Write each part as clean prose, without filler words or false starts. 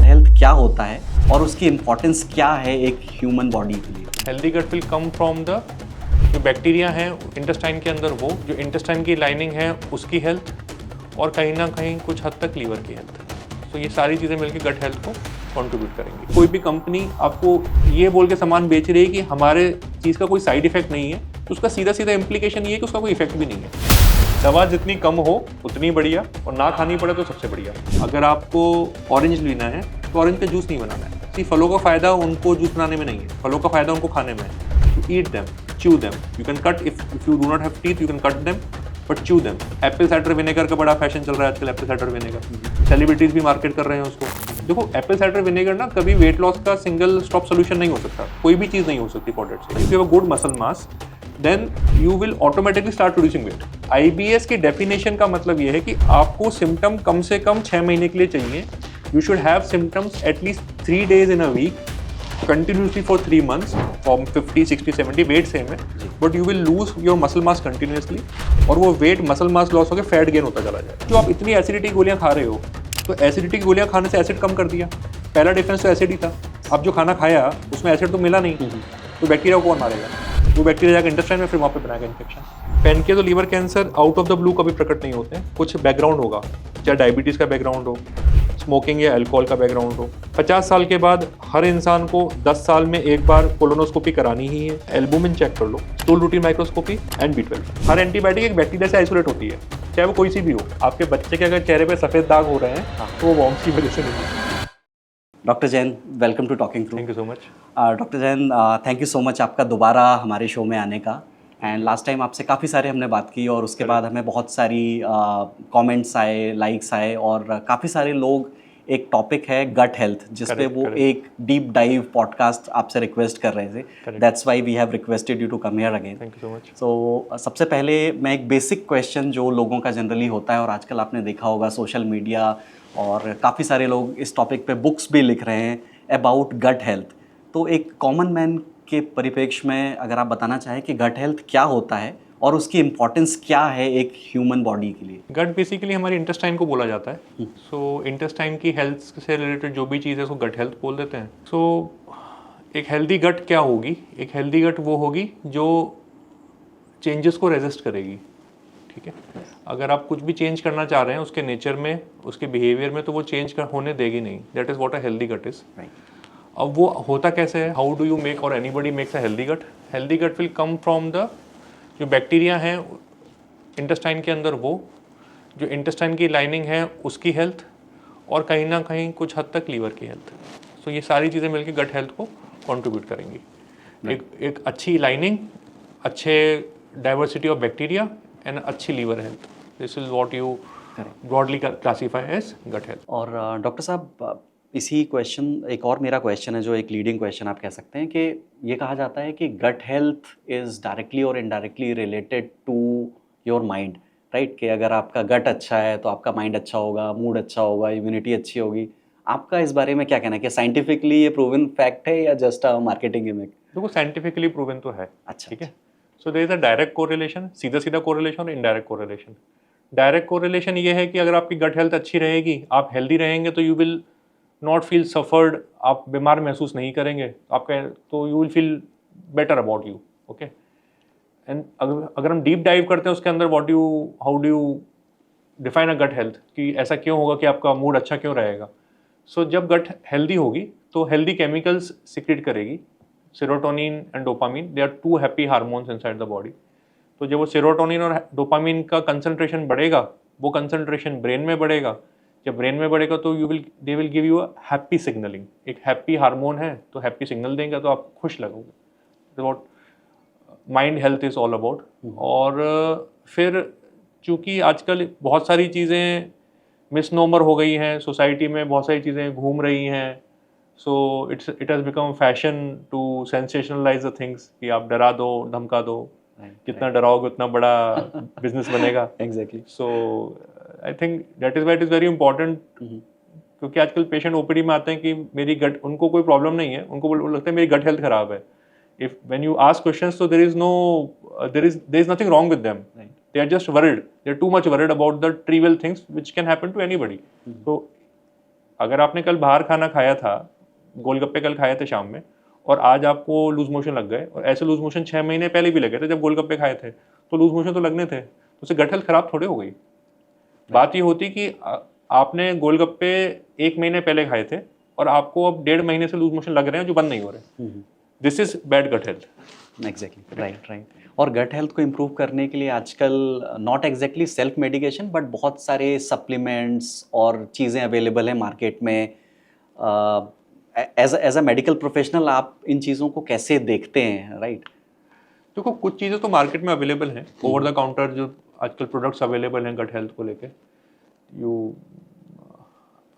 Health क्या होता है और उसकी इम्पोर्टेंस क्या है एक ह्यूमन बॉडी के लिए? Healthy gut will come from the जो बैक्टीरिया हैं इंटेस्टाइन के अंदर, वो जो इंटेस्टाइन की लाइनिंग है उसकी हेल्थ, और कहीं ना कहीं कुछ हद तक लीवर की हेल्थ। तो ये सारी चीज़ें मिलकर गट हेल्थ को कंट्रीब्यूट करेंगी। कोई भी कंपनी आपको ये बोल के सामान बेच रही है कि हमारे चीज़ का कोई साइड इफेक्ट नहीं है, तो उसका सीधा सीधा इम्प्लीकेशन ये है कि उसका कोई इफेक्ट भी नहीं है। दवा जितनी कम हो उतनी बढ़िया, और ना खानी पड़े तो सबसे बढ़िया। अगर आपको ऑरेंज लेना है तो ऑरेंज का जूस नहीं बनाना है। सिर्फ फलों का फायदा उनको जूस बनाने में नहीं है, फलों का फायदा उनको खाने में है। To eat them, chew them. You can cut if you do not have teeth, you can cut them, but chew them. Apple cider vinegar का बड़ा फैशन चल रहा है आजकल, एप्पल साइडर विनेगर। सेलिब्रिटीज भी मार्केट कर रहे हैं उसको। देखो, एप्पल साइडर विनेगर ना कभी वेट लॉस का सिंगल स्टॉप सोल्यूशन नहीं हो सकता, कोई भी चीज़ नहीं हो सकती फॉर दैट से। If you have a good muscle mass then you will automatically start producing weight. IBS की डेफिनेशन का मतलब ये है कि आपको सिम्टम कम से कम 6 महीने के लिए चाहिए। You should have symptoms at least 3 days in a week, continuously for 3 months, from 50, 60, 70, weight same है, but you will lose your muscle mass continuously, और वो वेट मसल मास लॉस होकर फैट गेन होता चला जाए। जो आप इतनी एसिडिटी की गोलियां खा रहे हो, तो एसिडिटी की गोलियां खाने से एसिड कम कर दिया। पहला डिफरेंस तो एसिड ही था। अब जो खाना खाया उसमें एसिड तो मिला नहीं, तो बैक्टीरिया को कौन मारेगा? वो बैक्टीरिया जाकर इंटेस्टाइन में फिर वहाँ पे बनाएगा इन्फेक्शन। पैनक्रियास और liver cancer out of the blue कभी प्रकट नहीं होते हैं। कुछ बैकग्राउंड होगा, चाहे डायबिटीज़ का बैकग्राउंड हो, स्मोकिंग या अल्कोहल का बैकग्राउंड हो। 50 साल के बाद हर इंसान को 10 साल में एक बार कोलोनोस्कोपी करानी ही है। एल्बुमिन चेक कर लो, stool routine microscopy and B12। हर एंटीबायोटिक एक बैक्टीरिया से आइसोलेट होती है, चाहे वो कोई सी भी हो। आपके बच्चे के अगर चेहरे पे सफ़ेद दाग हो रहे हैं तो वो वॉर्म्स की वजह से नहीं है। Doctor Jain, welcome to talking through. Thank you so much. Doctor Jain, thank you so much आपका दोबारा हमारे शो में आने का। एंड लास्ट टाइम आपसे काफ़ी सारे हमने बात की, और उसके बाद हमें बहुत सारी कमेंट्स आए, लाइक्स आए, और काफ़ी सारे लोग, एक टॉपिक है गट हेल्थ, जिस पे वो एक डीप डाइव पॉडकास्ट आपसे रिक्वेस्ट कर रहे थे। That's why we have requested you to come here again. Thank you so much. So सबसे पहले मैं एक बेसिक क्वेश्चन जो लोगों का जनरली होता है, और आजकल आपने देखा होगा सोशल मीडिया और काफ़ी सारे लोग इस टॉपिक पे बुक्स भी लिख रहे हैं अबाउट गट हेल्थ। तो एक कॉमन मैन के परिप्रेक्ष्य में अगर आप बताना चाहें कि गट हेल्थ क्या होता है और उसकी इम्पोर्टेंस क्या है एक ह्यूमन बॉडी के लिए? गट बेसिकली हमारी इंटेस्टाइन को बोला जाता है। सो इंटेस्टाइन की हेल्थ से रिलेटेड जो भी चीज़ है उसको गट हेल्थ बोल देते हैं। सो एक हेल्दी गट क्या होगी? एक हेल्दी गट वो होगी जो चेंजेस को रेजिस्ट करेगी। ठीक है, अगर आप कुछ भी चेंज करना चाह रहे हैं उसके नेचर में, उसके बिहेवियर में, तो वो चेंज होने देगी नहीं। That is what a healthy gut is. अब वो होता कैसे है? How do you make or anybody makes a healthy gut? Healthy gut will come from the जो बैक्टीरिया हैं इंटेस्टाइन के अंदर, वो जो इंटेस्टाइन की लाइनिंग है उसकी हेल्थ, और कहीं ना कहीं कुछ हद तक लीवर की हेल्थ। सो ये सारी चीज़ें मिलकर गट हेल्थ को कंट्रीब्यूट करेंगी। एक अच्छी लाइनिंग, अच्छे डाइवर्सिटी ऑफ बैक्टीरिया एंड अच्छी liver health, this is what you broadly classify as gut health. और डॉक्टर साहब, इसी क्वेश्चन, एक और मेरा क्वेश्चन है जो एक लीडिंग क्वेश्चन आप कह सकते हैं, कि ये कहा जाता है कि gut health is directly or indirectly related to your mind, right? कि अगर आपका गट अच्छा है तो आपका माइंड अच्छा होगा, मूड अच्छा होगा, इम्यूनिटी अच्छी होगी। आपका इस बारे में क्या कहना है कि साइंटिफिकली ये प्रूवन फैक्ट है या जस्ट अ मार्केटिंग गिमिक? देखो, साइंटिफिकली प्रूवन तो है। अच्छा, ठीक है। So there is a direct correlation, सीधा सीधा कोरिलेशन और इनडायरेक्ट कोरिलेशन। डायरेक्ट कोरिलेशन ये है कि अगर आपकी गट हेल्थ अच्छी रहेगी, आप हेल्दी रहेंगे, तो you will not feel suffered, आप बीमार महसूस नहीं करेंगे आपका, तो you will feel better about you. Okay. And अगर हम डीप डाइव करते हैं उसके अंदर, how do you define a gut health, कि ऐसा क्यों होगा कि आपका मूड अच्छा क्यों रहेगा? सो जब गट हेल्दी होगी तो हेल्दी केमिकल्स सिक्रेट करेगी, serotonin and dopamine. They are 2 happy hormones inside the body. तो जब वो सेरोटोनिन और डोपामिन का कंसंट्रेशन बढ़ेगा, वो कंसंट्रेशन ब्रेन में बढ़ेगा। जब ब्रेन में बढ़ेगा तो they will give you a happy signalling. एक हैप्पी हार्मोन है तो हैप्पी सिग्नल देंगे तो आप खुश लगोगे। What mind health is all about. और फिर चूँकि आजकल बहुत सारी चीज़ें मिसनोमर हो गई हैं, सोसाइटी में बहुत सारी चीज़ें घूम रही हैं। So it has become fashion to sensationalize the things, कि आप डरा दो, धमका दो, जितना डराओगे उतना बड़ा बिजनेस बनेगा। Exactly. So I think that is why it is very important, क्योंकि आजकल पेशेंट ओपीडी में आते हैं कि मेरी गट, उनको कोई प्रॉब्लम नहीं है, उनको लगता है मेरी गट हेल्थ खराब है। If when you ask questions, तो there is nothing wrong with them. They are just worried. They are too much worried about the trivial things which can happen to anybody. So अगर आपने कल बाहर खाना खाया था, गोलगप्पे कल खाए थे शाम में, और आज आपको लूज मोशन लग गए, और ऐसे लूज मोशन 6 महीने पहले भी लगे थे जब गोलगप्पे खाए थे, तो लूज मोशन तो लगने थे, तो उससे गट हेल्थ खराब थोड़े हो गई। बात ये होती कि आपने गोलगप्पे 1 महीने पहले खाए थे और आपको अब 1.5 महीने से लूज मोशन लग रहे हैं जो बंद नहीं हो रहे। This is bad gut health. Exactly, right right. और गट हेल्थ को इम्प्रूव करने के लिए आजकल not exactly self medication but बहुत सारे सप्लीमेंट्स और चीज़ें अवेलेबल हैं मार्केट में। एज अ मेडिकल प्रोफेशनल आप इन चीज़ों को कैसे देखते हैं, राइट? देखो, कुछ चीज़ें तो मार्केट में अवेलेबल हैं, ओवर द काउंटर जो आजकल प्रोडक्ट्स अवेलेबल हैं गट हेल्थ को लेके।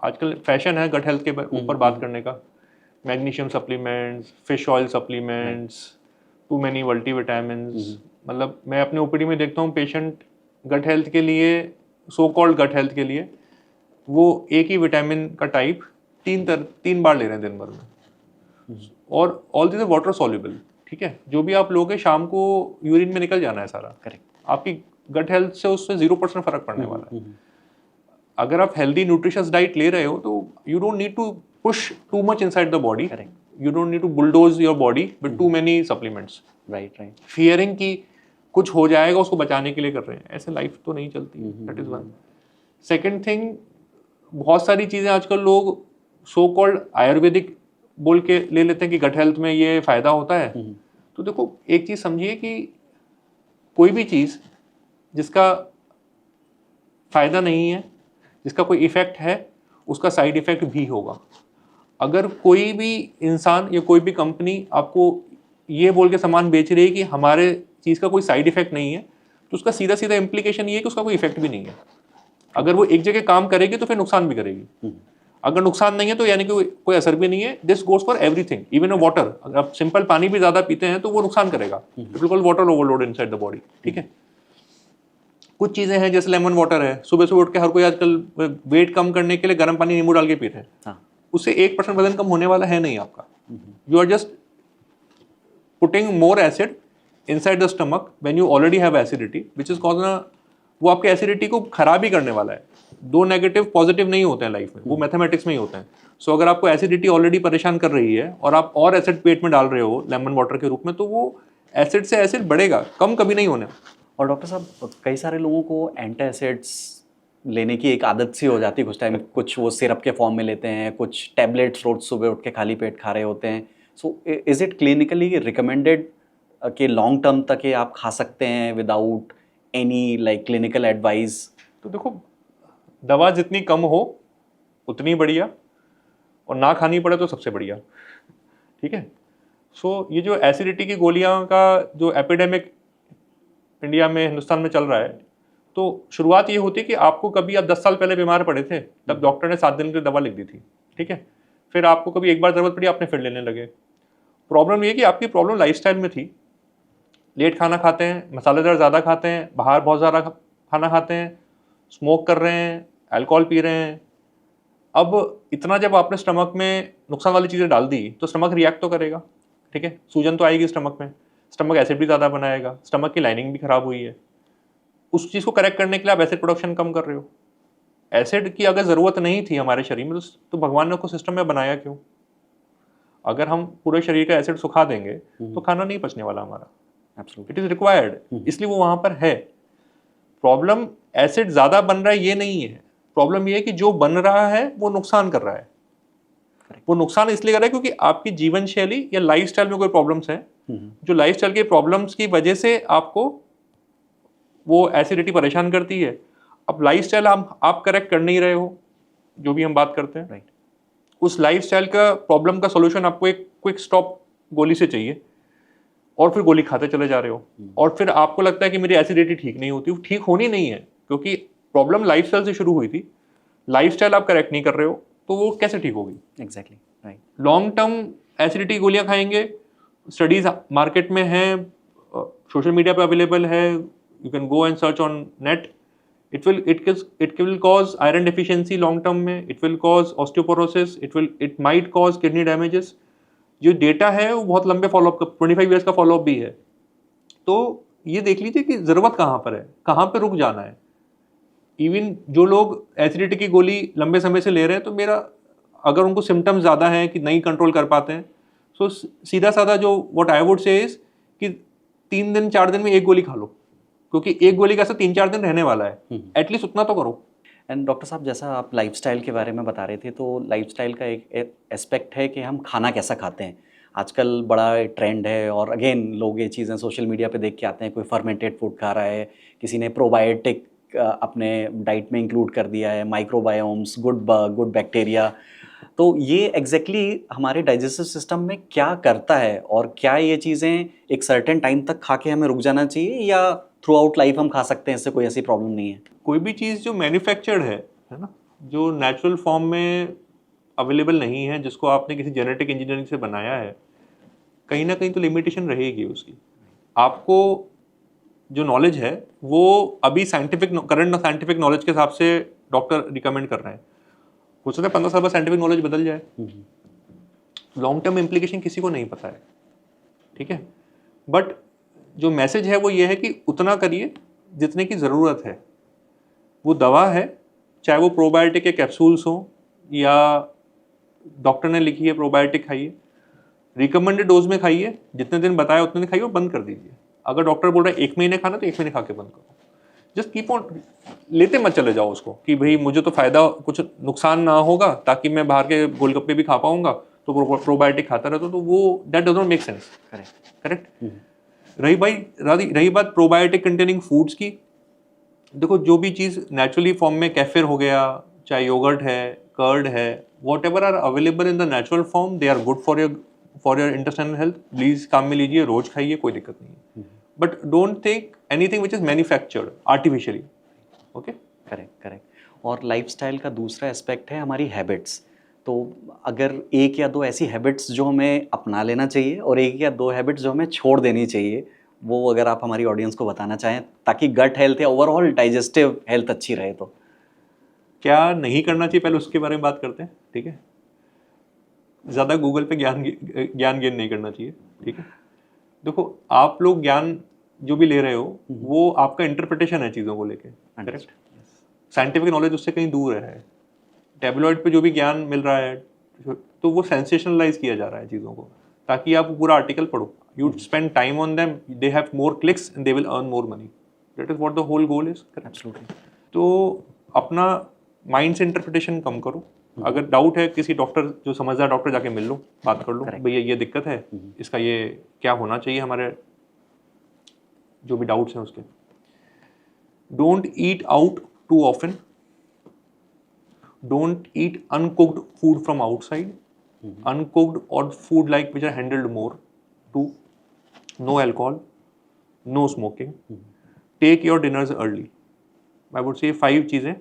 आजकल फैशन है गट हेल्थ के ऊपर बात करने का। Magnesium supplements, fish oil supplements, too many multivitamins. मतलब मैं अपने ओपीडी में देखता हूँ पेशेंट गट हेल्थ के लिए, सो कॉल्ड गट हेल्थ के लिए, वो एक ही विटामिन का टाइप 3 बार ले रहे हैं दिन भर में, और ऑल दिस वाटर सॉल्युबल। ठीक है, जो भी आप लोगे शाम को यूरिन में निकल जाना है सारा। करेक्ट। आपकी गट हेल्थ से उससे 0% फर्क पड़ने वाला है। अगर आप हेल्दी न्यूट्रिशियस डाइट ले रहे हो तो you don't need to push too much inside the body. You don't need to bulldoze your body with too many supplements. Right right. Fearing की कुछ हो जाएगा उसको बचाने के लिए कर रहे हैं, ऐसे लाइफ तो नहीं चलती। That is one. Second thing, बहुत सारी चीज़ें आजकल लोग सो कॉल्ड आयुर्वेदिक बोल के ले लेते हैं कि गट हेल्थ में ये फ़ायदा होता है। तो देखो, एक चीज़ समझिए कि कोई भी चीज़ जिसका फ़ायदा नहीं है, जिसका कोई इफ़ेक्ट है, उसका साइड इफ़ेक्ट भी होगा। अगर कोई भी इंसान या कोई भी कंपनी आपको ये बोल के सामान बेच रही है कि हमारे चीज़ का कोई साइड इफ़ेक्ट नहीं है, तो उसका सीधा सीधा इम्प्लीकेशन ये है कि उसका कोई इफ़ेक्ट भी नहीं है। अगर वो एक जगह काम करेगी तो फिर नुकसान भी करेगी। अगर नुकसान नहीं है तो यानी कि कोई असर भी नहीं है। This goes for everything, even a water. अगर आप सिंपल पानी भी ज़्यादा पीते हैं तो वो नुकसान करेगा। बिल्कुल water overload inside the body. ठीक है, कुछ चीज़ें हैं जैसे लेमन वाटर है, सुबह सुबह उठ के हर कोई आजकल वेट कम करने के लिए गर्म पानी नींबू डाल के पीते हैं। उससे 1% वजन कम होने वाला है नहीं आपका। You are just putting more acid inside the stomach when you already have acidity which is cause वो आपके एसिडिटी को खराब ही करने वाला है। 2 नेगेटिव पॉजिटिव नहीं होते हैं लाइफ में, वो मैथमेटिक्स में ही होते हैं। सो अगर आपको एसिडिटी ऑलरेडी परेशान कर रही है और आप और एसिड पेट में डाल रहे हो लेमन वाटर के रूप में, तो वो एसिड से एसिड बढ़ेगा, कम कभी नहीं होने। और डॉक्टर साहब, कई सारे लोगों को एंटासिड्स लेने की एक आदत सी हो जाती है कुछ टाइम, कुछ वो सिरप के फॉर्म में लेते हैं, कुछ टैबलेट्स रोज सुबह उठ के खाली पेट खा रहे होते हैं। So is it clinically recommended कि लॉन्ग टर्म तक ये आप खा सकते हैं without any like clinical advice? तो देखो, दवा जितनी कम हो उतनी बढ़िया, और ना खानी पड़े तो सबसे बढ़िया। ठीक है, सो ये जो एसिडिटी की गोलियां का जो एपिडेमिक इंडिया में, हिंदुस्तान में चल रहा है, तो शुरुआत ये होती है कि आपको कभी आप 10 साल पहले बीमार पड़े थे, तब डॉक्टर ने 7 दिन की दवा लिख दी थी। ठीक है, फिर आपको कभी एक बार ज़रूरत पड़ी, आपने फिर लेने लगे। प्रॉब्लम ये कि आपकी प्रॉब्लम लाइफस्टाइल में थी। लेट खाना खाते हैं, मसालेदार ज़्यादा खाते हैं, बाहर बहुत ज़्यादा खाना खाते हैं, स्मोक कर रहे हैं, अल्कोहल पी रहे हैं। अब इतना जब आपने स्टमक में नुकसान वाली चीज़ें डाल दी तो स्टमक रिएक्ट तो करेगा। ठीक है, सूजन तो आएगी स्टमक में, स्टमक एसिड भी ज़्यादा बनाएगा, स्टमक की लाइनिंग भी खराब हुई है। उस चीज़ को करेक्ट करने के लिए आप एसिड प्रोडक्शन कम कर रहे हो। एसिड की अगर ज़रूरत नहीं थी हमारे शरीर में तो भगवान ने उसको सिस्टम में बनाया क्यों? अगर हम पूरे शरीर का एसिड सुखा देंगे तो खाना नहीं पचने वाला हमारा। इट इज़ रिक्वायर्ड, इसलिए वो वहाँ पर है। प्रॉब्लम एसिड ज़्यादा बन रहा है ये नहीं है, प्रॉब्लम ये है कि जो बन रहा है वो नुकसान कर रहा है। वो नुकसान इसलिए कर रहा है क्योंकि आपकी जीवन शैली या लाइफस्टाइल में कोई प्रॉब्लम्स हैं, जो लाइफस्टाइल के प्रॉब्लम्स की वजह से आपको वो एसिडिटी परेशान करती है। अब लाइफस्टाइल आप करेक्ट कर नहीं रहे हो, जो भी हम बात करते हैं, उस लाइफस्टाइल का प्रॉब्लम का सोल्यूशन आपको एक क्विक स्टॉप गोली से चाहिए, और फिर गोली खाते चले जा रहे हो, और फिर आपको लगता है कि मेरी एसिडिटी ठीक नहीं होती। वो ठीक होनी नहीं है, क्योंकि प्रॉब्लम लाइफस्टाइल से शुरू हुई थी। लाइफस्टाइल आप करेक्ट नहीं कर रहे हो तो वो कैसे ठीक होगी? Exactly, right. Long term acidity गोलियां खाएंगे, स्टडीज मार्केट में है, सोशल मीडिया पे अवेलेबल है, you can go and search on net. It will cause iron deficiency long term में, it will cause osteoporosis, it might cause kidney damages. जो data है वो बहुत लंबे फॉलोअप का, 25 ईयर्स का फॉलोअप भी है। तो ये देख लीजिए कि ज़रूरत कहाँ पर है, कहाँ पर रुक जाना है। इवन जो लोग एसिडिटी की गोली लंबे समय से ले रहे हैं, तो मेरा अगर उनको सिम्टम्स ज़्यादा हैं कि नहीं कंट्रोल कर पाते हैं, सो सीधा साधा जो व्हाट आई वुड से इज कि 3 दिन 4 दिन में एक गोली खा लो, क्योंकि एक गोली का असर 3-4 दिन रहने वाला है, एटलीस्ट उतना तो करो। एंड डॉक्टर साहब, जैसा आप लाइफस्टाइल के बारे में बता रहे थे, तो लाइफस्टाइल का एक एस्पेक्ट है कि हम खाना कैसा खाते हैं। आजकल बड़ा ट्रेंड है, और अगेन लोग ये चीज़ें सोशल मीडिया पे देख के आते हैं, कोई फर्मेंटेड फूड खा रहा है, किसी ने प्रोबायोटिक अपने डाइट में इंक्लूड कर दिया है, माइक्रोबायोम्स, गुड बैक्टीरिया। तो ये एग्जैक्टली हमारे डाइजेस्टिव सिस्टम में क्या करता है, और क्या ये चीज़ें एक सर्टेन टाइम तक खा के हमें रुक जाना चाहिए, या थ्रू आउट लाइफ हम खा सकते हैं, इससे कोई ऐसी प्रॉब्लम नहीं है? कोई भी चीज़ जो मैन्युफैक्चर्ड है ना, जो नेचुरल फॉर्म में अवेलेबल नहीं है, जिसको आपने किसी जेनेटिक इंजीनियरिंग से बनाया है, कहीं ना कहीं तो लिमिटेशन रहेगी उसकी। आपको जो नॉलेज है वो अभी करंट साइंटिफिक नॉलेज के हिसाब से डॉक्टर रिकमेंड कर रहे हैं। हो सकता है 15 साल बाद साइंटिफिक नॉलेज बदल जाए, लॉन्ग टर्म इम्प्लीकेशन किसी को नहीं पता है, ठीक है। बट जो मैसेज है वो ये है कि उतना करिए जितने की ज़रूरत है। वो दवा है, चाहे वो प्रोबायोटिक के कैप्सूल्स हो या डॉक्टर ने लिखी है प्रोबायोटिक खाइए, रिकमेंडेड डोज में खाइए, जितने दिन बताया उतने दिन खाइए और बंद कर दीजिए। अगर डॉक्टर बोल रहा है 1 महीने खाना, तो 1 महीने खा के बंद करो। जस्ट कीप ऑन, लेते मत चले जाओ उसको कि भाई मुझे तो फायदा, कुछ नुकसान ना होगा, ताकि मैं बाहर के गोलगप्पे भी खा पाऊंगा, तो प्रोबायोटिक खाता रहता, तो वो that does not make sense. Correct. रही बात प्रोबायोटिक कंटेनिंग फूड्स की, देखो जो भी चीज़ नेचुरली फॉर्म में, कैफिर हो गया, चाहे योगर्ट है, कर्ड है, whatever are available in the natural form, they are good for your intestinal health. Please काम में लीजिए, रोज खाइए, कोई दिक्कत नहीं है। But don't take anything which is manufactured artificially. Okay, correct. और लाइफस्टाइल का दूसरा एस्पेक्ट है हमारी हैबिट्स। तो अगर 1 या 2 ऐसी हैबिट्स जो हमें अपना लेना चाहिए, और 1 या 2 हैबिट्स जो हमें छोड़ देनी चाहिए, वो अगर आप हमारी ऑडियंस को बताना चाहें, ताकि गट हेल्थ या ओवरऑल डाइजेस्टिव हेल्थ अच्छी रहे। तो क्या नहीं करना चाहिए, पहले उसके बारे में बात करते हैं, ठीक है। ज़्यादा गूगल पे ज्ञान गेन नहीं करना चाहिए, ठीक है। देखो, आप लोग ज्ञान जो भी ले रहे हो, वो आपका इंटरप्रिटेशन है चीज़ों को लेके, करेक्ट। साइंटिफिक नॉलेज उससे कहीं दूर है। टैबलॉइड पे जो भी ज्ञान मिल रहा है, तो वो सेंसेशनलाइज किया जा रहा है चीज़ों को, ताकि आप पूरा आर्टिकल पढ़ो। You spend time on them, they have more clicks and they will earn more money. That is what the whole goal is. Absolutely. तो अपना माइंड से इंटरप्रिटेशन कम करो। अगर डाउट है, किसी डॉक्टर, जो समझदार डॉक्टर, जाके मिल लो, बात कर लो, भैया ये दिक्कत है, इसका ये क्या होना चाहिए, हमारे जो भी डाउट्स हैं उसके। Don't eat out too often, don't eat uncooked food from outside, uncooked और food like which are handled more. 2, no alcohol, no smoking, take your dinners early. I would say 5 चीज़ें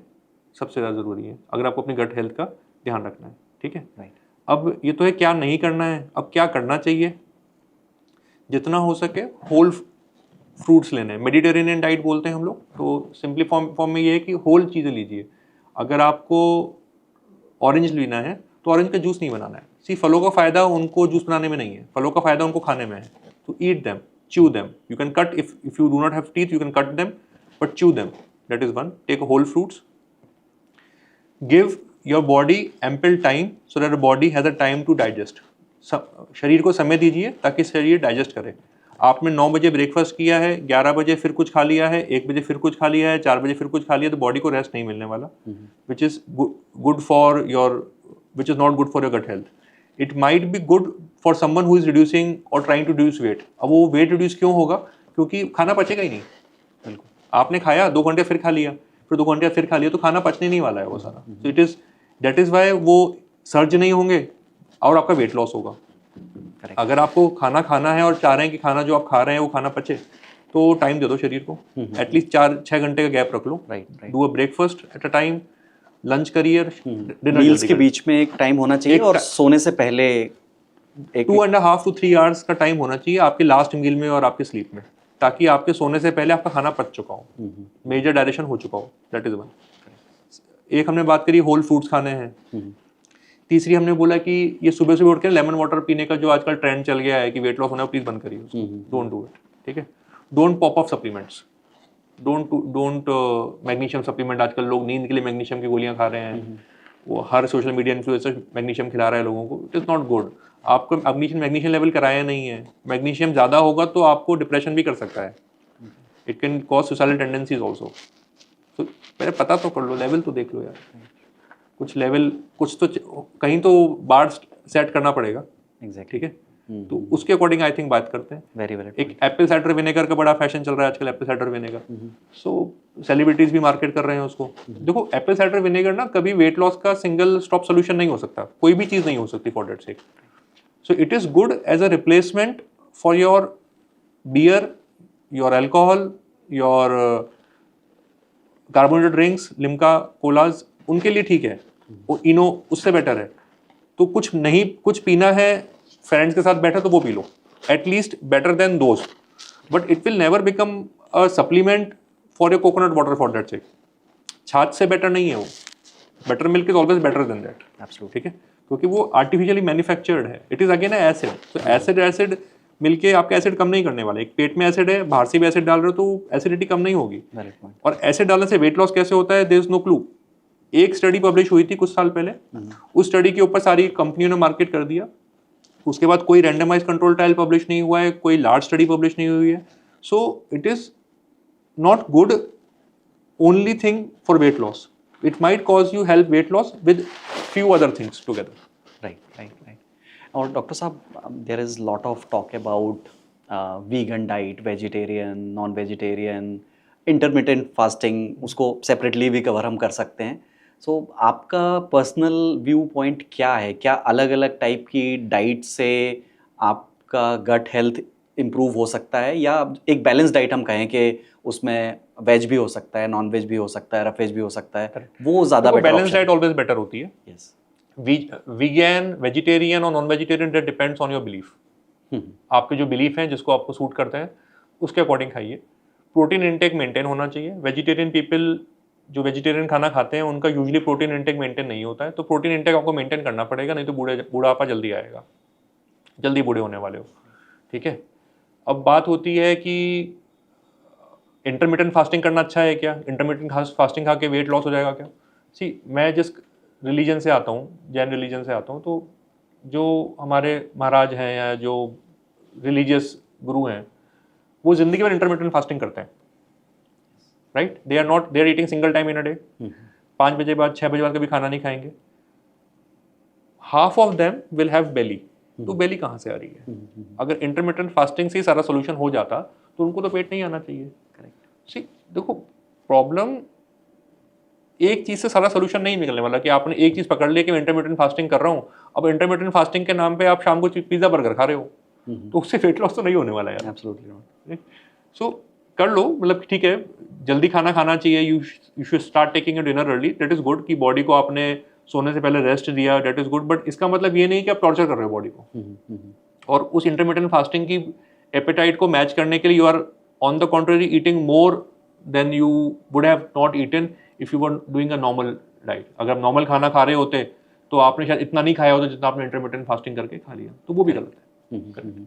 सबसे ज़्यादा ज़रूरी है अगर आपको अपनी गट हेल्थ का ध्यान रखना है, ठीक है। राइट। अब ये तो है क्या नहीं करना है, अब क्या करना चाहिए। जितना हो सके होल फ्रूट्स लेने हैं, मेडिटेरेनियन डाइट बोलते हैं हम लोग। तो सिंपली फॉर्म में ये है कि होल चीज़ें लीजिए। अगर आपको ऑरेंज लेना है, तो ऑरेंज का जूस नहीं बनाना है। फलों का फ़ायदा उनको जूस बनाने में नहीं है, फलों का फ़ायदा उनको खाने में है। तो ईट them, chew them. You can cut, if you do not have teeth, you can cut them, but chew them. That is one. Take whole fruits. Give your body ample time so that the body has a time to digest. शरीर को समय दीजिए ताकि शरीर digest करे। आपने 9 बजे breakfast किया है, 11 बजे फिर कुछ खा लिया है, 1 बजे फिर कुछ खा लिया है, 4 बजे फिर कुछ खा लिया, तो बॉडी को रेस्ट नहीं मिलने वाला, which is good for your, which is not good for your gut health. It might be good for someone who is reducing or trying to reduce weight. अब वो weight reduce क्यों होगा? क्योंकि खाना पचेगा ही नहीं। बिल्कुल, आपने खाया 2 घंटे फिर खा लिया, फिर 2 घंटे फिर खा लिया, तो खाना पचने नहीं वाला है वो सारा। So it is, that is why वो सर्ज नहीं होंगे और आपका वेट लॉस होगा। अगर आपको खाना खाना है और चाह रहे हैं कि खाना जो आप खा रहे हैं वो खाना पचे, तो टाइम दे दो शरीर को, एटलीस्ट 4-6 घंटे का गैप रख लो। Do a breakfast at a time, lunch करिए, डिनर मील्स के बीच में एक टाइम होना चाहिए, और सोने से पहले 2.5 to 3 आवर्स का टाइम होना चाहिए आपके लास्ट मील में और आपके स्लीप में, ताकि आपके सोने से पहले आपका खाना पच चुका हो, मेजर डाइजेशन हो चुका हो। That is one. एक हमने बात करी होल फ्रूट्स खाने हैं। तीसरी हमने बोला कि ये सुबह सुबह उठ के लेमन वाटर पीने का जो आजकल ट्रेंड चल गया है कि वेट लॉस होना है, प्लीज बंद करिए उसको। डोंट डू इट, ठीक है। Don't pop of supplements, don't magnesium supplement. आजकल लोग नींद के लिए मैग्नीशियम की गोलियां खा रहे हैं, वो हर सोशल मीडिया इन्फ्लुएंसर मैग्नीशियम खिला रहा है लोगों को, इट इज़ नॉट गुड। आपको मैग्नीशियम लेवल कराया नहीं है, मैग्नीशियम ज़्यादा होगा तो आपको डिप्रेशन भी कर सकता है, it can cause suicidal tendencies also. तो पहले पता तो कर लो, लेवल तो देख लो यार, कुछ लेवल, कुछ तो कहीं तो बार सेट करना पड़ेगा। एग्जैक्टली। ठीक है, तो उसके अकॉर्डिंग आई थिंक बात करते हैं। Very very. एक एप्पल साइडर विनेगर का बड़ा फैशन चल रहा है आजकल, एप्पल साइडर विनेगर। सो सेलिब्रिटीज भी मार्केट कर रहे हैं उसको। देखो एप्पल साइडर विनेगर ना कभी वेट लॉस का सिंगल स्टॉप सोल्यूशन नहीं हो सकता, कोई भी चीज़ नहीं हो सकती for that sake. So it is good as a replacement for your beer, your alcohol, your carbonated drinks, Limca, colas, उनके लिए ठीक है। वो इनो उससे बेटर है। तो कुछ नहीं, कुछ पीना है, फ्रेंड्स के साथ बैठे तो वो पी लो, at least better than those, but it will never become a supplement for your coconut water for that sake. छाछ से बेटर नहीं है वो, butter milk is always better than that. Absolutely. ठीक है, क्योंकि वो आर्टिफिशियली मैन्युफैक्चर्ड है, इट इज अगेन एसिड। तो एसिड मिलके आपका एसिड कम नहीं करने वाला। एक पेट में एसिड है, बाहर से भी एसिड डाल रहे हो तो एसिडिटी कम नहीं होगी। और एसिड डालने से वेट लॉस कैसे होता है, देयर इज नो क्लू। एक स्टडी पब्लिश हुई थी कुछ साल पहले, उस स्टडी के ऊपर सारी कंपनियों ने मार्केट कर दिया। उसके बाद कोई रैंडमाइज कंट्रोल ट्रायल पब्लिश नहीं हुआ है, कोई लार्ज स्टडी पब्लिश नहीं हुई है। So it is not good only thing for weight loss, it might cause you help weight loss with few other things together. Right. और डॉक्टर साहब, there is lot of talk about vegan diet, vegetarian, non vegetarian, intermittent fasting, उसको separately भी cover हम कर सकते हैं। सो आपका personal view point क्या है? क्या अलग अलग टाइप की डाइट से आपका गट हेल्थ इम्प्रूव हो सकता है, या एक बैलेंस डाइट हम कहें कि उसमें वेज भी हो सकता है, नॉन वेज भी हो सकता है, रफ वेज भी हो सकता है, वो ज़्यादा better? Balance diet always better होती है। यस। वीगन, वेजिटेरियन और non vegetarian, that depends on your belief. आपके जो बिलीफ हैं, जिसको आपको सूट करते हैं, उसके अकॉर्डिंग खाइए। प्रोटीन इंटेक मेंटेन होना चाहिए। वेजिटेरियन पीपल जो वेजिटेरियन खाना खाते हैं उनका यूजुअली प्रोटीन इंटेक मेंटेन नहीं होता है, तो प्रोटीन इंटेक आपको मेंटेन करना पड़ेगा, नहीं तो बूढ़ापा जल्दी आएगा, जल्दी बूढ़े होने वाले हो। ठीक है, अब बात होती है कि इंटरमिटेंट फास्टिंग करना अच्छा है क्या? इंटरमिटेंट फास्टिंग खा के वेट लॉस हो जाएगा क्या? मैं जिस रिलीजन से आता हूँ, जैन रिलीजन से आता हूँ, तो जो हमारे महाराज हैं या जो रिलीजियस गुरु हैं, वो जिंदगी भर इंटरमिटेंट फास्टिंग करते हैं। Right, they are eating single time in a day. 5 बजे बाद 6 बजे बाद कभी खाना नहीं खाएंगे। Half of them will have belly. तो बेली कहाँ से आ रही है? अगर इंटरमिटेंट फास्टिंग से सारा सोल्यूशन हो जाता तो उनको तो पेट नहीं आना चाहिए। करेक्ट। सी देखो, प्रॉब्लम एक चीज़ से सारा सोल्यूशन नहीं निकलने वाला कि आपने एक चीज़ पकड़ लिया कि मैं इंटरमिटेंट फास्टिंग कर रहा हूँ, अब इंटरमिटेंट फास्टिंग के नाम पे आप शाम को पिज्जा बर्गर खा रहे हो, तो उससे वेट लॉस तो नहीं होने वाला यार। Absolutely not. सो कर लो, मतलब ठीक है, जल्दी खाना खाना चाहिए। You should start taking a dinner early, that is good. कि बॉडी को आपने सोने से पहले रेस्ट दिया, दैट इज गुड। बट इसका मतलब ये नहीं कि आप टॉर्चर कर रहे हो बॉडी को। और उस इंटरमिटेंट फास्टिंग की एपेटाइट को मैच करने के लिए you are on the contrary eating more than you would have not eaten if you were doing a normal diet. अगर आप नॉर्मल खाना खा रहे होते तो आपने शायद इतना नहीं खाया होता जितना आपने इंटरमिटेंट फास्टिंग करके खा लिया, तो वो भी गलत है।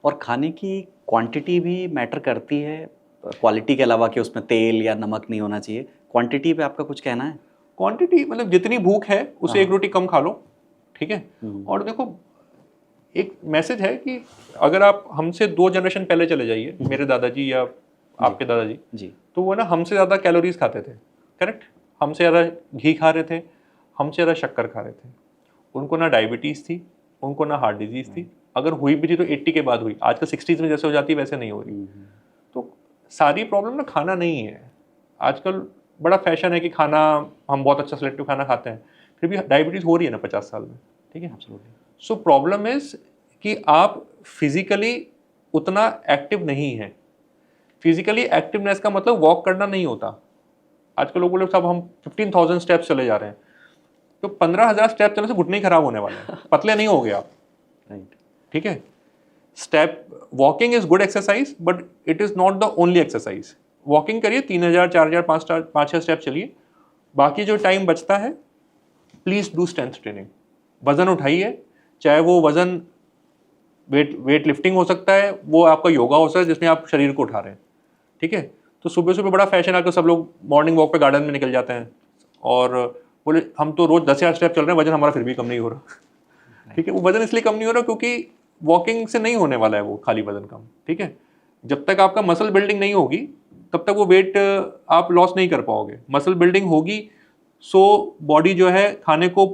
और खाने की क्वांटिटी भी मैटर करती है, क्वालिटी के अलावा, कि उसमें तेल या नमक नहीं होना चाहिए। क्वांटिटी पे आपका कुछ कहना है? क्वांटिटी मतलब जितनी भूख है उसे एक रोटी कम खा लो, ठीक है। और देखो, एक मैसेज है कि अगर आप हमसे 2 जनरेशन पहले चले जाइए, मेरे दादाजी या आपके दादाजी जी, तो वो ना हमसे ज़्यादा कैलोरीज खाते थे। करेक्ट, हमसे ज़्यादा घी खा रहे थे, हमसे ज़्यादा शक्कर खा रहे थे। उनको ना डायबिटीज़ थी, उनको ना हार्ट डिजीज़ थी। अगर हुई भी थी तो 80 के बाद हुई। आजकल 60s में जैसे हो जाती है वैसे नहीं हो रही। तो सारी प्रॉब्लम ना खाना नहीं है। आजकल बड़ा फैशन है कि खाना, हम बहुत अच्छा सिलेक्टिव खाना खाते हैं, फिर भी डायबिटीज़ हो रही है ना 50 साल में। ठीक है, एब्सोल्युटली। सो प्रॉब्लम इज़ कि आप फिजिकली उतना एक्टिव नहीं हैं। फिजिकली एक्टिवनेस का मतलब वॉक करना नहीं होता। आजकल लोग बोले साहब हम 15,000 स्टेप्स चले जा रहे हैं, तो 15,000 स्टेप चलने से घुटने ही खराब होने वाले हैं, पतले नहीं हो गए आप। राइट, ठीक है। Step walking is good exercise, but it is not the only exercise. Walking करिए, 3,000, 4,000, 5,000 स्टेप चलिए। बाकी जो टाइम बचता है, प्लीज़ डू स्ट्रेंथ ट्रेनिंग। वजन उठाइए, चाहे वो वजन वेट लिफ्टिंग हो सकता है, वो आपका योगा हो सकता है जिसमें आप शरीर को उठा रहे हैं। ठीक है, तो सुबह सुबह बड़ा फैशन आकर सब लोग मॉर्निंग वॉक पे गार्डन में निकल जाते हैं और बोले हम तो रोज 10,000 स्टेप चल रहे हैं, वजन हमारा फिर भी कम नहीं हो रहा। ठीक है, वो वजन इसलिए कम नहीं हो रहा क्योंकि वॉकिंग से नहीं होने वाला है वो खाली वजन कम। ठीक है, जब तक आपका मसल बिल्डिंग नहीं होगी तब तक वो वेट आप लॉस नहीं कर पाओगे। मसल बिल्डिंग होगी सो बॉडी जो है खाने को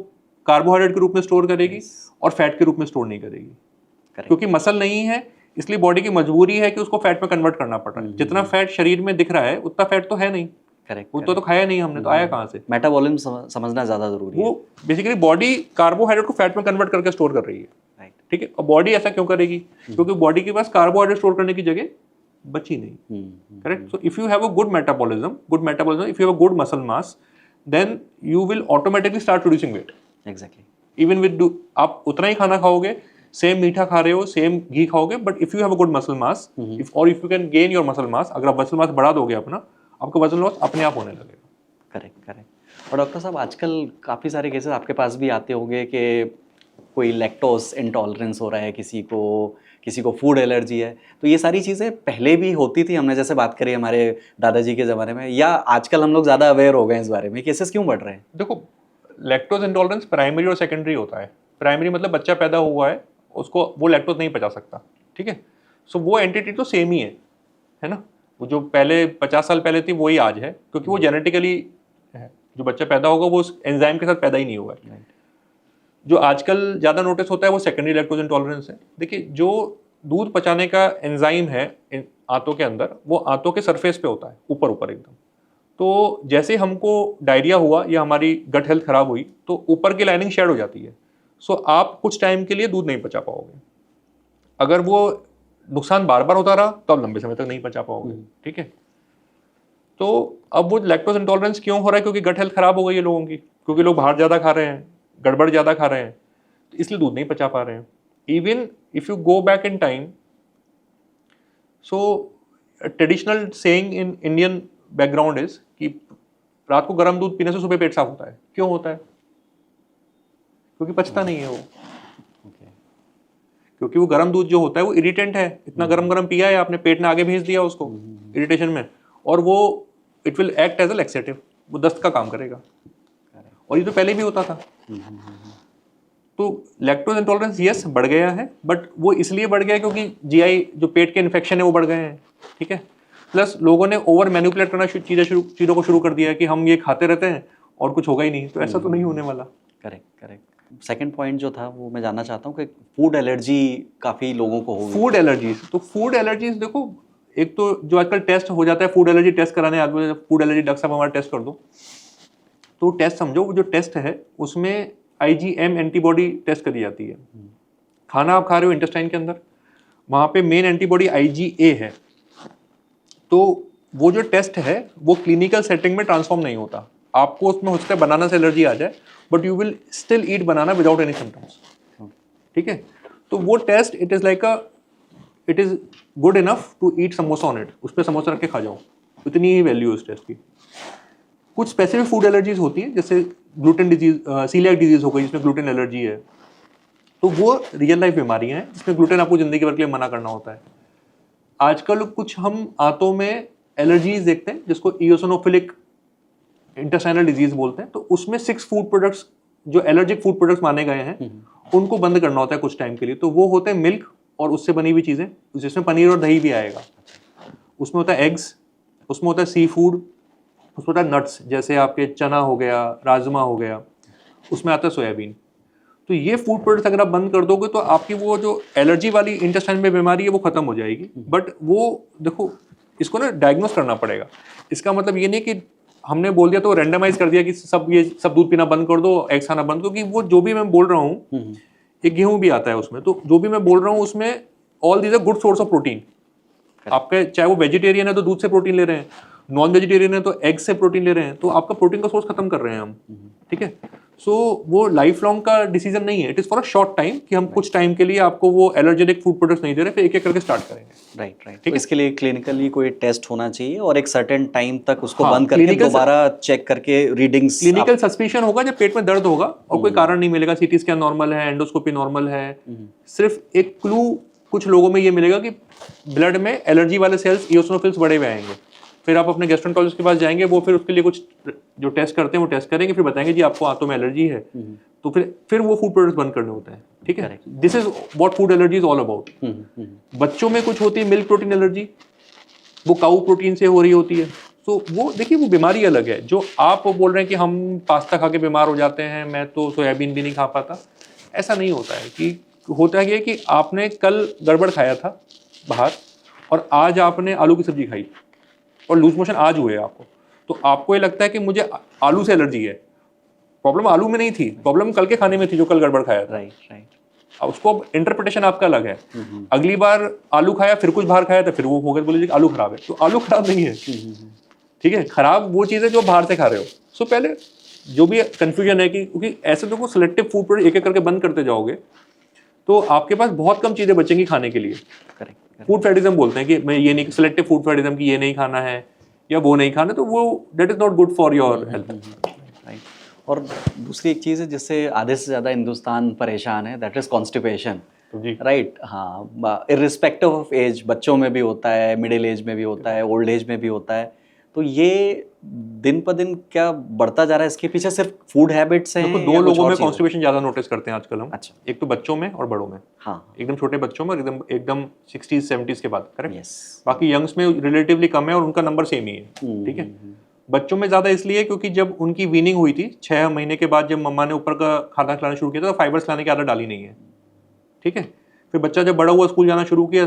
कार्बोहाइड्रेट के रूप में स्टोर करेगी और फैट के रूप में स्टोर नहीं करेगी। क्योंकि मसल नहीं है इसलिए बॉडी की मजबूरी है कि उसको फैट में कन्वर्ट करना पड़ रहा है। जितना फैट शरीर में दिख रहा है उतना फैट तो है नहीं। करेक्ट, वो तो खाया नहीं हमने, तो आया कहाँ से? मेटाबॉलिज्म समझना ज़्यादा ज़रूरी है। वो बेसिकली बॉडी कार्बोहाइड्रेट को फैट में कन्वर्ट करके स्टोर कर रही है। राइट, ठीक है, और बॉडी ऐसा क्यों करेगी? क्योंकि बॉडी के पास कार्बोहाइड्रेट स्टोर करने की जगह बची नहीं। Correct. So if you have a good metabolism, if you have a good muscle mass, then you will automatically start producing weight. Exactly. Even with आप उतना ही खाना खाओगे, सेम मीठा खा रहे हो, सेम घी खाओगे, but if you have a good muscle mass, if you can gain your muscle mass, अगर आप मसल मास बढ़ा दोगे अपना, आपका वजन लॉस अपने आप होने लगेगा। करेक्ट। और डॉक्टर साहब आजकल काफ़ी सारे केसेस आपके पास भी आते होंगे कि कोई लैक्टोज इंटॉलरेंस हो रहा है, किसी को फूड एलर्जी है, तो ये सारी चीज़ें पहले भी होती थी, हमने जैसे बात करी हमारे दादाजी के ज़माने में, या आजकल हम लोग ज़्यादा अवेयर हो गए इस बारे में? केसेस क्यों बढ़ रहे हैं? देखो, लैक्टोज इंटॉलरेंस प्राइमरी और सेकेंडरी होता है। प्राइमरी मतलब बच्चा पैदा हुआ है, उसको वो लैक्टोज नहीं पचा सकता। ठीक है, सो वो एंटिटी तो सेम ही है ना। वो जो पहले 50 साल पहले थी वही आज है, क्योंकि वो जेनेटिकली है। जो बच्चा पैदा होगा वो उस एंजाइम के साथ पैदा ही नहीं हुआ है। जो आजकल ज़्यादा नोटिस होता है वो सेकेंडरी लैक्टोज इंटॉलरेंस है। देखिए, जो दूध पचाने का एंजाइम है आंतों के अंदर, वो आंतों के सरफेस पे होता है, ऊपर एकदम। तो जैसे हमको डायरिया हुआ या हमारी गट हेल्थ खराब हुई तो ऊपर की लाइनिंग शेड हो जाती है। सो आप कुछ टाइम के लिए दूध नहीं पचा पाओगे। अगर वो नुकसान बार बार होता रहा तो आप लंबे समय तक नहीं पचा पाओगे। ठीक है, तो अब वो लैक्टोज इंटॉलरेंस क्यों हो रहा है? क्योंकि गट हेल्थ खराब हो गई है लोगों की, क्योंकि लोग बाहर ज़्यादा खा रहे हैं, गड़बड़ ज़्यादा खा रहे हैं, तो इसलिए दूध नहीं पचा पा रहे हैं। Even if you go back in time, so traditional saying in Indian background is कि रात को गर्म दूध पीने से सुबह पेट साफ होता है। क्यों होता है? क्योंकि पचता नहीं है वो। क्योंकि वो गर्म दूध जो होता है वो इरिटेंट है। इतना गरम पिया है आपने, पेट ने आगे भेज दिया उसको इरिटेशन में, और वो it will act as a laxative, वो दस्त का काम करेगा। और ये तो पहले भी होता था। तो लैक्टोज इंटॉलरेंस यस बढ़ गया है, बट वो इसलिए बढ़ गया क्योंकि जीआई जो पेट के इन्फेक्शन है वो बढ़ गए हैं। ठीक है, प्लस लोगों ने ओवर मैनिपुलेट करना चीज़ों को शुरू कर दिया है कि हम ये खाते रहते हैं और कुछ होगा ही नहीं। तो ऐसा तो नहीं होने वाला। करेक्ट। सेकंड पॉइंट जो था वो मैं जानना चाहता हूँ कि फूड एलर्जी काफ़ी लोगों को होगी। फूड एलर्जीज, तो फूड एलर्जीज देखो, एक तो जो आजकल टेस्ट हो जाता है फूड एलर्जी टेस्ट कराने, आदमी फूड एलर्जी डॉक्टर साहब हमारा टेस्ट कर दो, तो टेस्ट समझो वो जो टेस्ट है उसमें IgM एंटीबॉडी टेस्ट करी जाती है। खाना आप खा रहे हो इंटेस्टाइन के अंदर, वहाँ पे मेन एंटीबॉडी IgA है। तो वो जो टेस्ट है वो क्लिनिकल सेटिंग में ट्रांसफॉर्म नहीं होता। आपको उसमें हो सकता है बनाना से एलर्जी आ जाए, but you will still eat banana without any symptoms. ठीक है, तो वो test it is good enough to eat samosa on it. उस पर समोसा रख के खा जाओ, इतनी ही वैल्यू है उस टेस्ट की। कुछ स्पेसिफिक फूड एलर्जीज होती हैं, जैसे ग्लूटेन डिजीज, सीलियाक डिजीज हो गई जिसमें ग्लूटेन एलर्जी है, तो वो रियल लाइफ बीमारियां हैं जिसमें ग्लूटेन आपको जिंदगी भर के लिए मना करना होता है। आजकल कुछ हम आंतों में एलर्जीज देखते हैं जिसको इओसिनोफिलिक इंटेस्टाइनल डिजीज बोलते हैं। तो उसमें 6 फूड प्रोडक्ट्स जो एलर्जिक फूड प्रोडक्ट्स माने गए हैं उनको बंद करना होता है कुछ टाइम के लिए। तो वो होते हैं मिल्क और उससे बनी हुई चीज़ें, जिसमें पनीर और दही भी आएगा। उसमें होता है एग्स, उसमें होता है सी फूड, उसमें होता है नट्स, जैसे आपके चना हो गया, राजमा हो गया, उसमें आता है सोयाबीन। तो ये फूड प्रोडक्ट्स अगर आप बंद कर दोगे तो आपकी वो जो एलर्जी वाली इंटेस्टाइन में बीमारी है वो खत्म हो जाएगी। बट वो देखो, इसको ना डायग्नोस करना पड़ेगा। इसका मतलब ये नहीं कि हमने बोल दिया तो रैंडमाइज कर दिया कि सब दूध पीना बंद कर दो, एग्स खाना बंद, क्योंकि वो जो भी मैं बोल रहा हूँ, एक गेहूं भी आता है उसमें, तो जो भी मैं बोल रहा हूँ उसमें all these are good source of protein. आपके चाहे वो वेजिटेरियन है तो दूध से प्रोटीन ले रहे हैं, नॉन वेजिटेरियन है तो एग से प्रोटीन ले रहे हैं, तो आपका प्रोटीन का सोर्स खत्म कर रहे हैं हम। ठीक है, सो वो लाइफ लॉन्ग का डिसीजन नहीं है, it is for a short time कि हम कुछ टाइम के लिए आपको वो एलर्जेनिक फूड प्रोडक्ट्स नहीं दे रहे, फिर एक एक करके स्टार्ट करेंगे। राइट। तो इसके लिए क्लिनिकली कोई टेस्ट होना चाहिए और एक सर्टेन टाइम तक उसको बंद करके दोबारा चेक करके रीडिंग्स, क्लिनिकल सस्पिशन होगा जब पेट में दर्द होगा और कोई कारण नहीं मिलेगा, सीटी स्कैन नॉर्मल है, एंडोस्कोपी नॉर्मल है, सिर्फ एक क्लू कुछ लोगों में ये मिलेगा कि ब्लड में एलर्जी वाले सेल्स इओसिनोफिल्स बढ़े हुए आएंगे, फिर आप अपने गैस्ट्रोएंटरोलॉजिस्ट के पास जाएंगे, वो फिर उसके लिए कुछ जो टेस्ट करते हैं वो टेस्ट करेंगे, फिर बताएंगे जी आपको आंतों में एलर्जी है, तो फिर वो फूड प्रोडक्ट्स बंद करने होते हैं, ठीक है। This is what food allergy is all about. बच्चों में कुछ होती है मिल्क प्रोटीन एलर्जी, वो काऊ प्रोटीन से हो रही होती है, तो वो देखिए वो बीमारी अलग है। जो आप बोल रहे हैं कि हम पास्ता खा के बीमार हो जाते हैं, मैं तो सोयाबीन भी नहीं खा पाता, ऐसा नहीं होता है। कि होता है कि आपने कल गड़बड़ खाया था बाहर और आज आपने आलू की सब्जी खाई और लूज मोशन आज हुए आपको, तो आपको ये लगता है कि मुझे आलू से एलर्जी है। प्रॉब्लम आलू में नहीं थी, प्रॉब्लम कल के खाने में थी जो कल गड़बड़ खाया था। राइट। अब उसको इंटरप्रिटेशन आपका अलग है। अगली बार आलू खाया फिर कुछ बाहर खाया था, फिर वो हो गया बोले आलू खराब है, तो आलू खराब नहीं है, ठीक है। खराब वो चीज़ है जो बाहर से खा रहे हो। सो पहले जो भी कंफ्यूजन है कि क्योंकि ऐसे तो सिलेक्टिव फूड प्रोडक्ट एक एक करके बंद करते जाओगे तो आपके पास बहुत कम चीज़ें बचेंगी खाने के लिए। करेक्ट। फूड फेटिज्म बोलते हैं कि मैं ये नहीं, सिलेक्टिव फूड फेटिज्म की ये नहीं खाना है या वो नहीं खाना, तो वो that is not good for your health. Right. और दूसरी एक चीज़ है जिससे आधे से ज़्यादा हिंदुस्तान परेशान है, दैट इज़ कॉन्स्टिपेशन। राइट। हाँ, इर्रिस्पेक्टिव ऑफ एज, बच्चों में भी होता है, मिडिल एज में भी होता है, ओल्ड एज में भी होता है। तो ये दिन पर दिन क्या बढ़ता जा रहा है? इसके पीछे सिर्फ फूड हैबिट्स हैं? देखो दो लोगों में कॉन्स्टिपेशन ज़्यादा नोटिस करते हैं आजकल हम। अच्छा। एक तो बच्चों में और बड़ों में। हाँ। एकदम छोटे बच्चों में और एकदम 60s 70s के बाद, करेक्ट। यस। बाकी यंग्स में रिलेटिवली कम है और उनका नंबर सेम ही है, ठीक है। बच्चों में ज़्यादा इसलिए क्योंकि जब उनकी वीनिंग हुई थी 6 महीने के बाद, जब मम्मा ने ऊपर का खाना खिलाना शुरू किया था, तो फाइबर्स लाने की आदत डाली नहीं है, ठीक है। फिर बच्चा जब बड़ा हुआ, स्कूल जाना शुरू किया,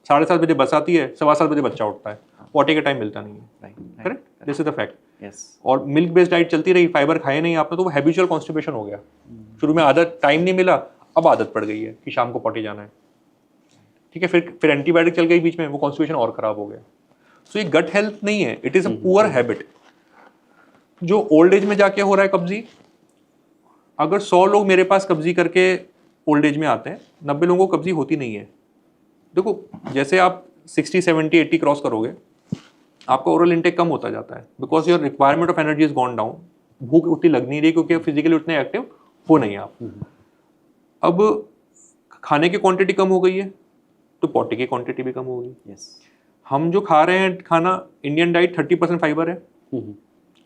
7:30 बजे बस आती है, 7:15 बजे बच्चा उठता है, पॉटी का टाइम मिलता नहीं है, correct. This is the fact. और मिल्क बेस्ड डाइट चलती रही, फाइबर खाए नहीं आपने, तो वो हैबिचुअल कॉन्स्टिपेशन हो गया। शुरू में आदत, टाइम नहीं मिला, अब आदत पड़ गई है कि शाम को पॉटी जाना है, ठीक है। फिर एंटीबायोटिक चल गई बीच में, वो कॉन्स्टिपेशन और खराब हो गया। सो ये गट हेल्थ नहीं है, it is a poor habit. जो ओल्ड एज में जाके हो रहा है कब्जी, अगर 100 लोग मेरे पास कब्जी करके ओल्ड एज में आते हैं, 90 लोगों को कब्जी होती नहीं है। देखो जैसे आप 60, 70, 80 क्रॉस करोगे, आपका ओरल इंटेक कम होता जाता है, because your requirement of energy is gone down. भूख उतनी लग नहीं रही क्योंकि फिजिकली उतने एक्टिव हो नहीं आप। अब खाने की क्वांटिटी कम हो गई है तो पॉटी की क्वांटिटी भी कम हो गई। हम जो खा रहे हैं खाना, इंडियन डाइट 30% फाइबर है,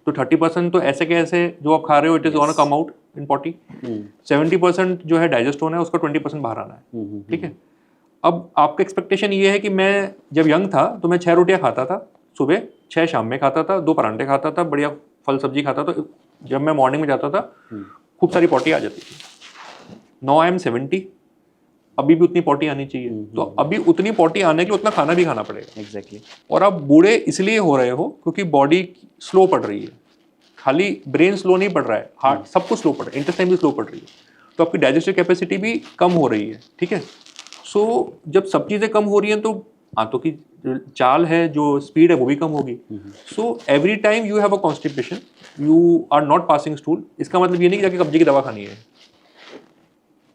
तो 30% तो ऐसे के ऐसे जो आप खा रहे हो, it is gonna come out in potty. 70% जो है डाइजेस्ट होना है, उसका 20% बाहर आना है, ठीक है। अब आपका एक्सपेक्टेशन ये है कि मैं जब यंग था तो मैं 6 रोटियां खाता था सुबह, 6 शाम में खाता था, 2 परांठे खाता था, बढ़िया फल सब्जी खाता था। जब मैं मॉर्निंग में जाता था खूब सारी पॉटी आ जाती थी। नाउ आई एम 70, अभी भी उतनी पॉटी आनी चाहिए, तो अभी उतनी पॉटी आने के लिए उतना खाना भी खाना पड़ेगा। एग्जैक्टली। और आप बूढ़े इसलिए हो रहे हो क्योंकि बॉडी स्लो पड़ रही है, खाली ब्रेन स्लो नहीं पड़ रहा है, हार्ट सब कुछ स्लो पड़ रहा है, इंटेस्टाइन भी स्लो पड़ रही है, तो आपकी डाइजेस्टिव कैपेसिटी भी कम हो रही है, ठीक है। सो जब सब चीज़ें कम हो रही हैं तो आंतों की चाल है, जो स्पीड है वो भी कम होगी। So every time you have a constipation, you are not passing stool, इसका मतलब ये नहीं कि जाके कब्जी की दवा खानी है,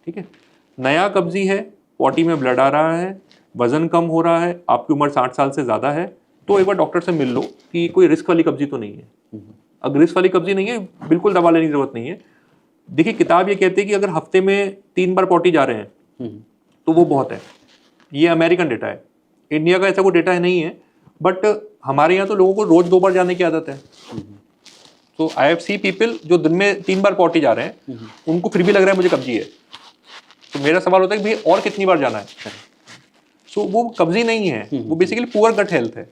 ठीक है। नया कब्जी है, पॉटी में ब्लड आ रहा है, वजन कम हो रहा है, आपकी उम्र 60 साल से ज़्यादा है, तो एक बार डॉक्टर से मिल लो कि कोई रिस्क वाली कब्जी तो नहीं है। अगर रिस्क वाली कब्जी नहीं है, बिल्कुल दवा लेने की जरूरत नहीं है। देखिए किताब ये कहती है कि अगर हफ्ते में 3 बार पॉटी जा रहे हैं तो वो बहुत है। ये अमेरिकन डेटा है, इंडिया का ऐसा कोई डेटा नहीं है, बट हमारे यहाँ तो लोगों को रोज 2 बार जाने की आदत है। तो आई हैव सी पीपल जो दिन में 3 बार पॉटी जा रहे हैं, उनको फिर भी लग रहा है मुझे कब्जी है। तो मेरा सवाल होता है कि भाई और कितनी बार जाना है। सो वो कब्जी नहीं है, वो बेसिकली पुअर गट हेल्थ है।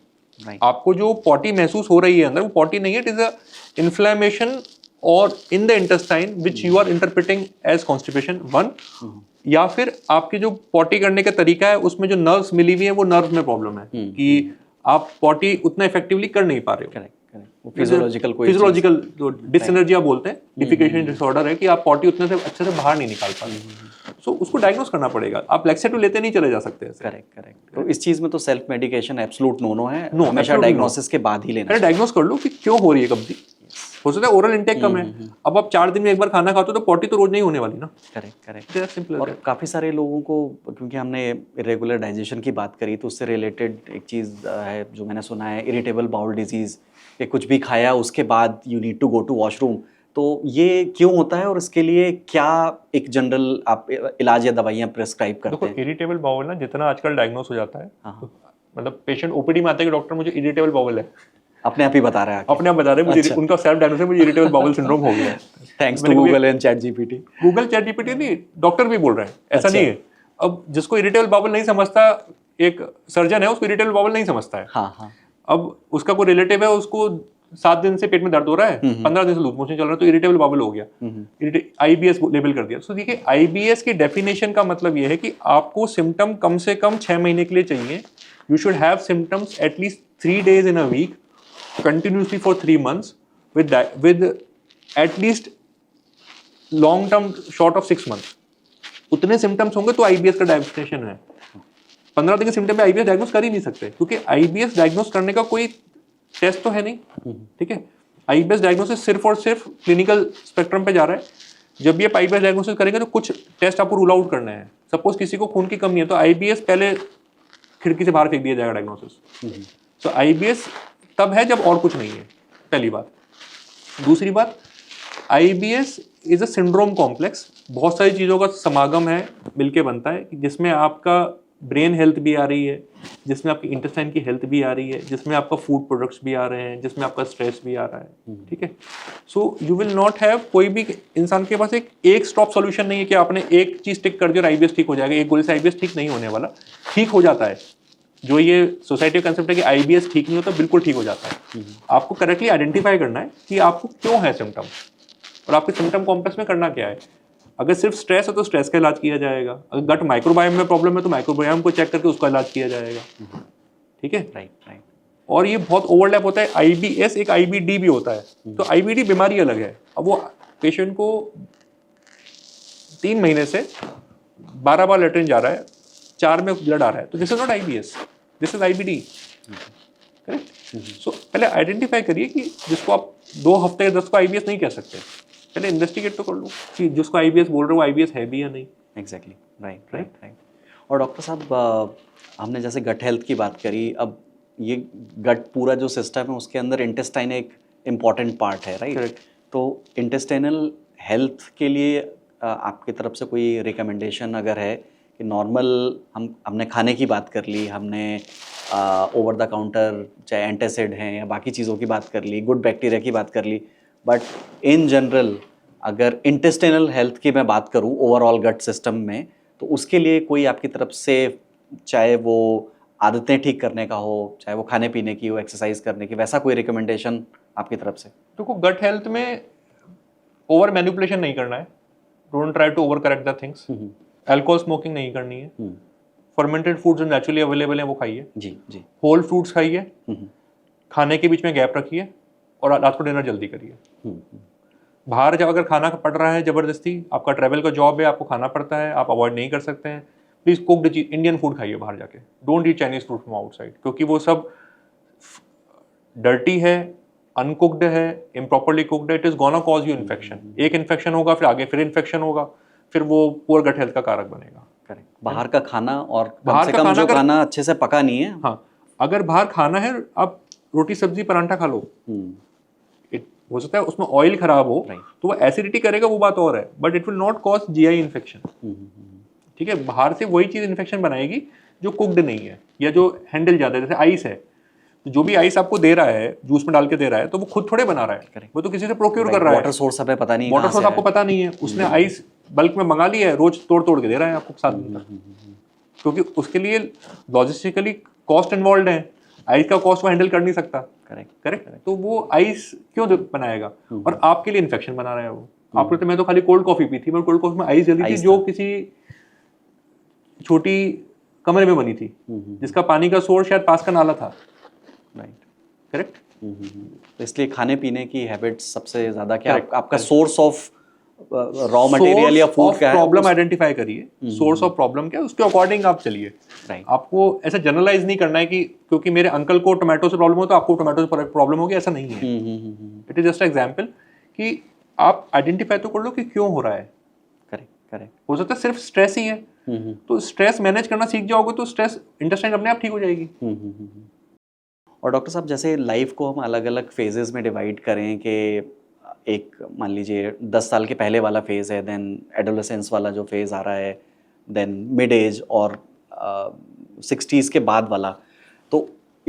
आपको जो पॉटी महसूस हो रही है अंदर, वो पॉटी नहीं है, it is a inflammation or in the intestine which you are interpreting as constipation 1, या फिर आपकी जो पॉटी करने का तरीका है उसमें जो नर्व्स मिली हुई है वो नर्व में प्रॉब्लम है कि आप पॉटी उतना इफेक्टिवली कर नहीं पा रहे हो। फिजियोलॉजिकल जो डिसएनर्जिया बोलते हैं, डिफिकेशन डिसऑर्डर है कि आप पॉटी उतने से अच्छे से बाहर नहीं निकाल पा रहे। सो उसको डायग्नोस करना पड़ेगा, आप लैक्सेटिव लेते नहीं चले जा सकते। करेक्ट। तो इस चीज में तो सेल्फ मेडिकेशन एब्सोल्यूट नो है, हमेशा डायग्नोसिस के बाद ही लेना। डायग्नोस कर लो कि क्यों हो रही है कब्जी। हो सकता है ओरल इंटेक कम है, अब आप 4 दिन में एक बार खाना खाते हो तो पॉटी तो रोज नहीं होने वाली ना। करेक्ट। और काफ़ी सारे लोगों को, क्योंकि हमने इरेगुलर डाइजेशन की बात करी, तो उससे रिलेटेड एक चीज़ है जो मैंने सुना है, इरिटेबल बाउल डिजीज़, कि कुछ भी खाया उसके बाद you need to go to washroom. तो ये क्यों होता है और इसके लिए क्या एक जनरल आप इलाज या दवाइयाँ प्रिस्क्राइब करते हैं? देखो इरिटेबल बाउल ना जितना आजकल डायग्नोस हो जाता है, तो मतलब पेशेंट ओपीडी में आता है कि डॉक्टर मुझे इरिटेबल बाउल है, अपने आप ही बता रहा है आके। अपने आप बता रहे हैं मुझे अच्छा। उनका सेल्फ डायग्नोसिस मुझे इरिटेबल बाउल सिंड्रोम हो गया है। थैंक्स टू मैंने कभी- Google and chat GPT. Google chat GPT नहीं, डॉक्टर भी बोल रहे हैं, ऐसा अच्छा। नहीं है। अब जिसको इरिटेबल बाउल नहीं समझता, एक सर्जन है उसको इरिटेबल बाउल नहीं समझता है। हाँ हाँ। अब उसका कोई रिलेटिव है, उसको 7 दिन से पेट में दर्द हो रहा है, 15 दिन से लूज मोशन चल रहा है, तो इरिटेबल बाउल हो गया, आईबीएस लेबल कर दिया। तो देखिए आईबीएस की डेफिनेशन का मतलब ये है कि आपको सिम्टम कम से कम 6 महीने के लिए चाहिए। You should have symptoms at least 3 days in a week continuously for 3 months with at least long term short of 6 months। उतने सिम्टम्स होंगे तो आईबीएस का डायग्नोस्टिकेशन है। 15 दिन के सिम्टम में आईबीएस डायग्नोस कर ही नहीं सकते, क्योंकि आईबीएस डायग्नोस करने का कोई टेस्ट तो है नहीं। ठीक है, आईबीएस डायग्नोसिस सिर्फ और सिर्फ क्लिनिकल स्पेक्ट्रम पे जा रहा है। जब भी आप आईबीएस डायग्नोसिस करेंगे तो कुछ टेस्ट आपको रूल आउट करना है। सपोज किसी को खून की कमी है तो आईबीएस पहले खिड़की से बाहर फेंक दिया जाएगा डायग्नोसिस। तो आईबीएस तब है जब और कुछ नहीं है, पहली बात। दूसरी बात, IBS is a syndrome complex, बहुत सारी चीज़ों का समागम है, मिलके बनता है, जिसमें आपका ब्रेन हेल्थ भी आ रही है, जिसमें आपकी इंटेस्टाइन की हेल्थ भी आ रही है, जिसमें आपका फूड प्रोडक्ट्स भी आ रहे हैं, जिसमें आपका स्ट्रेस भी आ रहा है। ठीक है, so you will not have, कोई भी इंसान के पास एक स्टॉप सॉल्यूशन नहीं है कि आपने एक चीज़ टिक कर दी और आईबीएस ठीक हो जाएगा। एक गोली से आईबीएस ठीक नहीं होने वाला, ठीक हो जाता है। जो ये सोसाइटी का कंसेप्ट है कि आईबीएस ठीक नहीं होता, बिल्कुल ठीक हो जाता है। आपको करेक्टली आइडेंटिफाई करना है कि आपको क्यों है सिम्टम, और आपके सिम्टम कॉम्प्लेक्स में करना क्या है। अगर सिर्फ स्ट्रेस है तो स्ट्रेस का इलाज किया जाएगा। अगर गट माइक्रोबायोम में प्रॉब्लम है तो माइक्रोबायोम को चेक करके उसका इलाज किया जाएगा। ठीक है, राइट। और ये बहुत ओवरलैप होता है। आईबीएस एक आईबीडी भी होता है। तो आईबीडी बीमारी अलग है। अब वो पेशेंट को 3 महीने से 12 बार लेटरिन जा रहा है, 4 में ब्लड आ रहा है, तो this is not IBS, this is IBD. Correct. So पहले आइडेंटिफाई करिए कि जिसको आप 2 हफ्ते या 10 को आईबीएस नहीं कह सकते, पहले इन्वेस्टिगेट तो कर लो कि जिसको आईबीएस बोल रहे हो आईबीएस है भी या नहीं। Exactly, right. और डॉक्टर साहब, हमने जैसे गट हेल्थ की बात करी, अब ये गट पूरा जो सिस्टम है उसके अंदर इंटेस्टाइन एक इम्पॉर्टेंट पार्ट है, राइट? Correct. तो इंटेस्टाइनल हेल्थ के लिए आपकी तरफ से कोई रिकमेंडेशन अगर है कि नॉर्मल, हमने खाने की बात कर ली, हमने ओवर द काउंटर चाहे एंटासिड हैं या बाकी चीज़ों की बात कर ली, गुड बैक्टीरिया की बात कर ली, बट इन जनरल अगर इंटेस्टाइनल हेल्थ की मैं बात करूं ओवरऑल गट सिस्टम में, तो उसके लिए कोई आपकी तरफ से, चाहे वो आदतें ठीक करने का हो, चाहे वो खाने पीने की हो, एक्सरसाइज करने की, वैसा कोई रिकमेंडेशन आपकी तरफ से? देखो, गट हेल्थ में ओवर मैनिपुलेशन नहीं करना है। Don't try to over correct the things. Alcohol smoking नहीं करनी है। फर्मेंटेड फूड्स नेचुरली अवेलेबल हैं वो खाइए। जी जी। होल फ्रूट्स खाइए। खाने के बीच में गैप रखिए और रात को डिनर जल्दी करिए। बाहर जब अगर खाना पड़ रहा है जबरदस्ती, आपका ट्रैवल का जॉब है, आपको खाना पड़ता है, आप अवॉइड नहीं कर सकते हैं, प्लीज कुक्ड इंडियन फूड खाइए बाहर जाके। Don't eat Chinese food from outside, क्योंकि वो सब डर्टी है, अनकुक्ड है, इम्प्रॉपरली कुक्ड है। It is gonna cause you infection. एक इन्फेक्शन होगा, फिर आगे फिर इन्फेक्शन होगा, फिर वो पुअर गट हेल्थ का कारक बनेगा। करेक्ट। बाहर का खाना, और कम बाहर से का कम खाना जो अगर- खाना अच्छे से पका नहीं है। हाँ, अगर बाहर खाना है, आप रोटी सब्जी परांठा खा लो। हो सकता है उसमें ऑयल खराब हो, तो वो एसिडिटी करेगा, वो बात और है, but it will not cause GI infection. ठीक है, बाहर से वही चीज इन्फेक्शन बनाएगी जो कुक्ड नहीं है या जो हैंडल ज्यादा है। जैसे आइस है, तो जो भी आइस आपको दे रहा है, जूस में डाल के दे रहा है, तो वो खुद थोड़े बना रहा है, वो तो किसी से प्रोक्योर कर रहा है। वाटर सोर्स हमें पता नहीं, वाटर सोर्स आपको पता नहीं है, उसने आइस बल्क में मंगा लिया है, रोज तोड़ तोड़ के दे रहा है आपको 7 दिन तक, क्योंकि उसके लिए लॉजिस्टिकली कॉस्ट इन्वॉल्व है। आइस का कॉस्ट वो हैंडल कर नहीं सकता। करेक्ट। तो वो आइस क्यों बनाएगा, और आपके लिए इन्फेक्शन बना रहा है वो। आपको तो मैं तो खाली कोल्ड कॉफी पी थी, मैं कोल्ड कॉफी में आइस जली थी जो किसी छोटी कमरे में बनी थी, जिसका पानी का सोर्स शायद पास का नाला था। राइट। करेक्ट। तो इसलिए खाने पीने की हैबिट्स सबसे ज्यादा क्या आपका सोर्स ऑफ रॉ मटेरियल या फूड का है, प्रॉब्लम आइडेंटिफाई करिए, सोर्स ऑफ प्रॉब्लम क्या है, उसके अकॉर्डिंग आप चलिए। आपको ऐसा जनरलाइज नहीं करना है कि क्योंकि मेरे अंकल को टोमेटो से प्रॉब्लम हो तो आपको टोमेटो से प्रॉब्लम होगी, ऐसा नहीं है। इट इज जस्ट एग्जाम्पल कि आप आइडेंटिफाई तो कर लो कि क्यों हो रहा है। करेक्ट। हो सकता है सिर्फ स्ट्रेस ही है, तो स्ट्रेस मैनेज करना सीख जाओगे तो स्ट्रेस इंटेस्टाइन अपने आप ठीक हो जाएगी। और डॉक्टर साहब, जैसे लाइफ को हम अलग अलग फेजेस में डिवाइड करें कि एक मान लीजिए 10 साल के पहले वाला फेज़ है, देन एडोलेसेंस वाला जो फेज़ आ रहा है, देन मिड एज, और 60s के बाद वाला,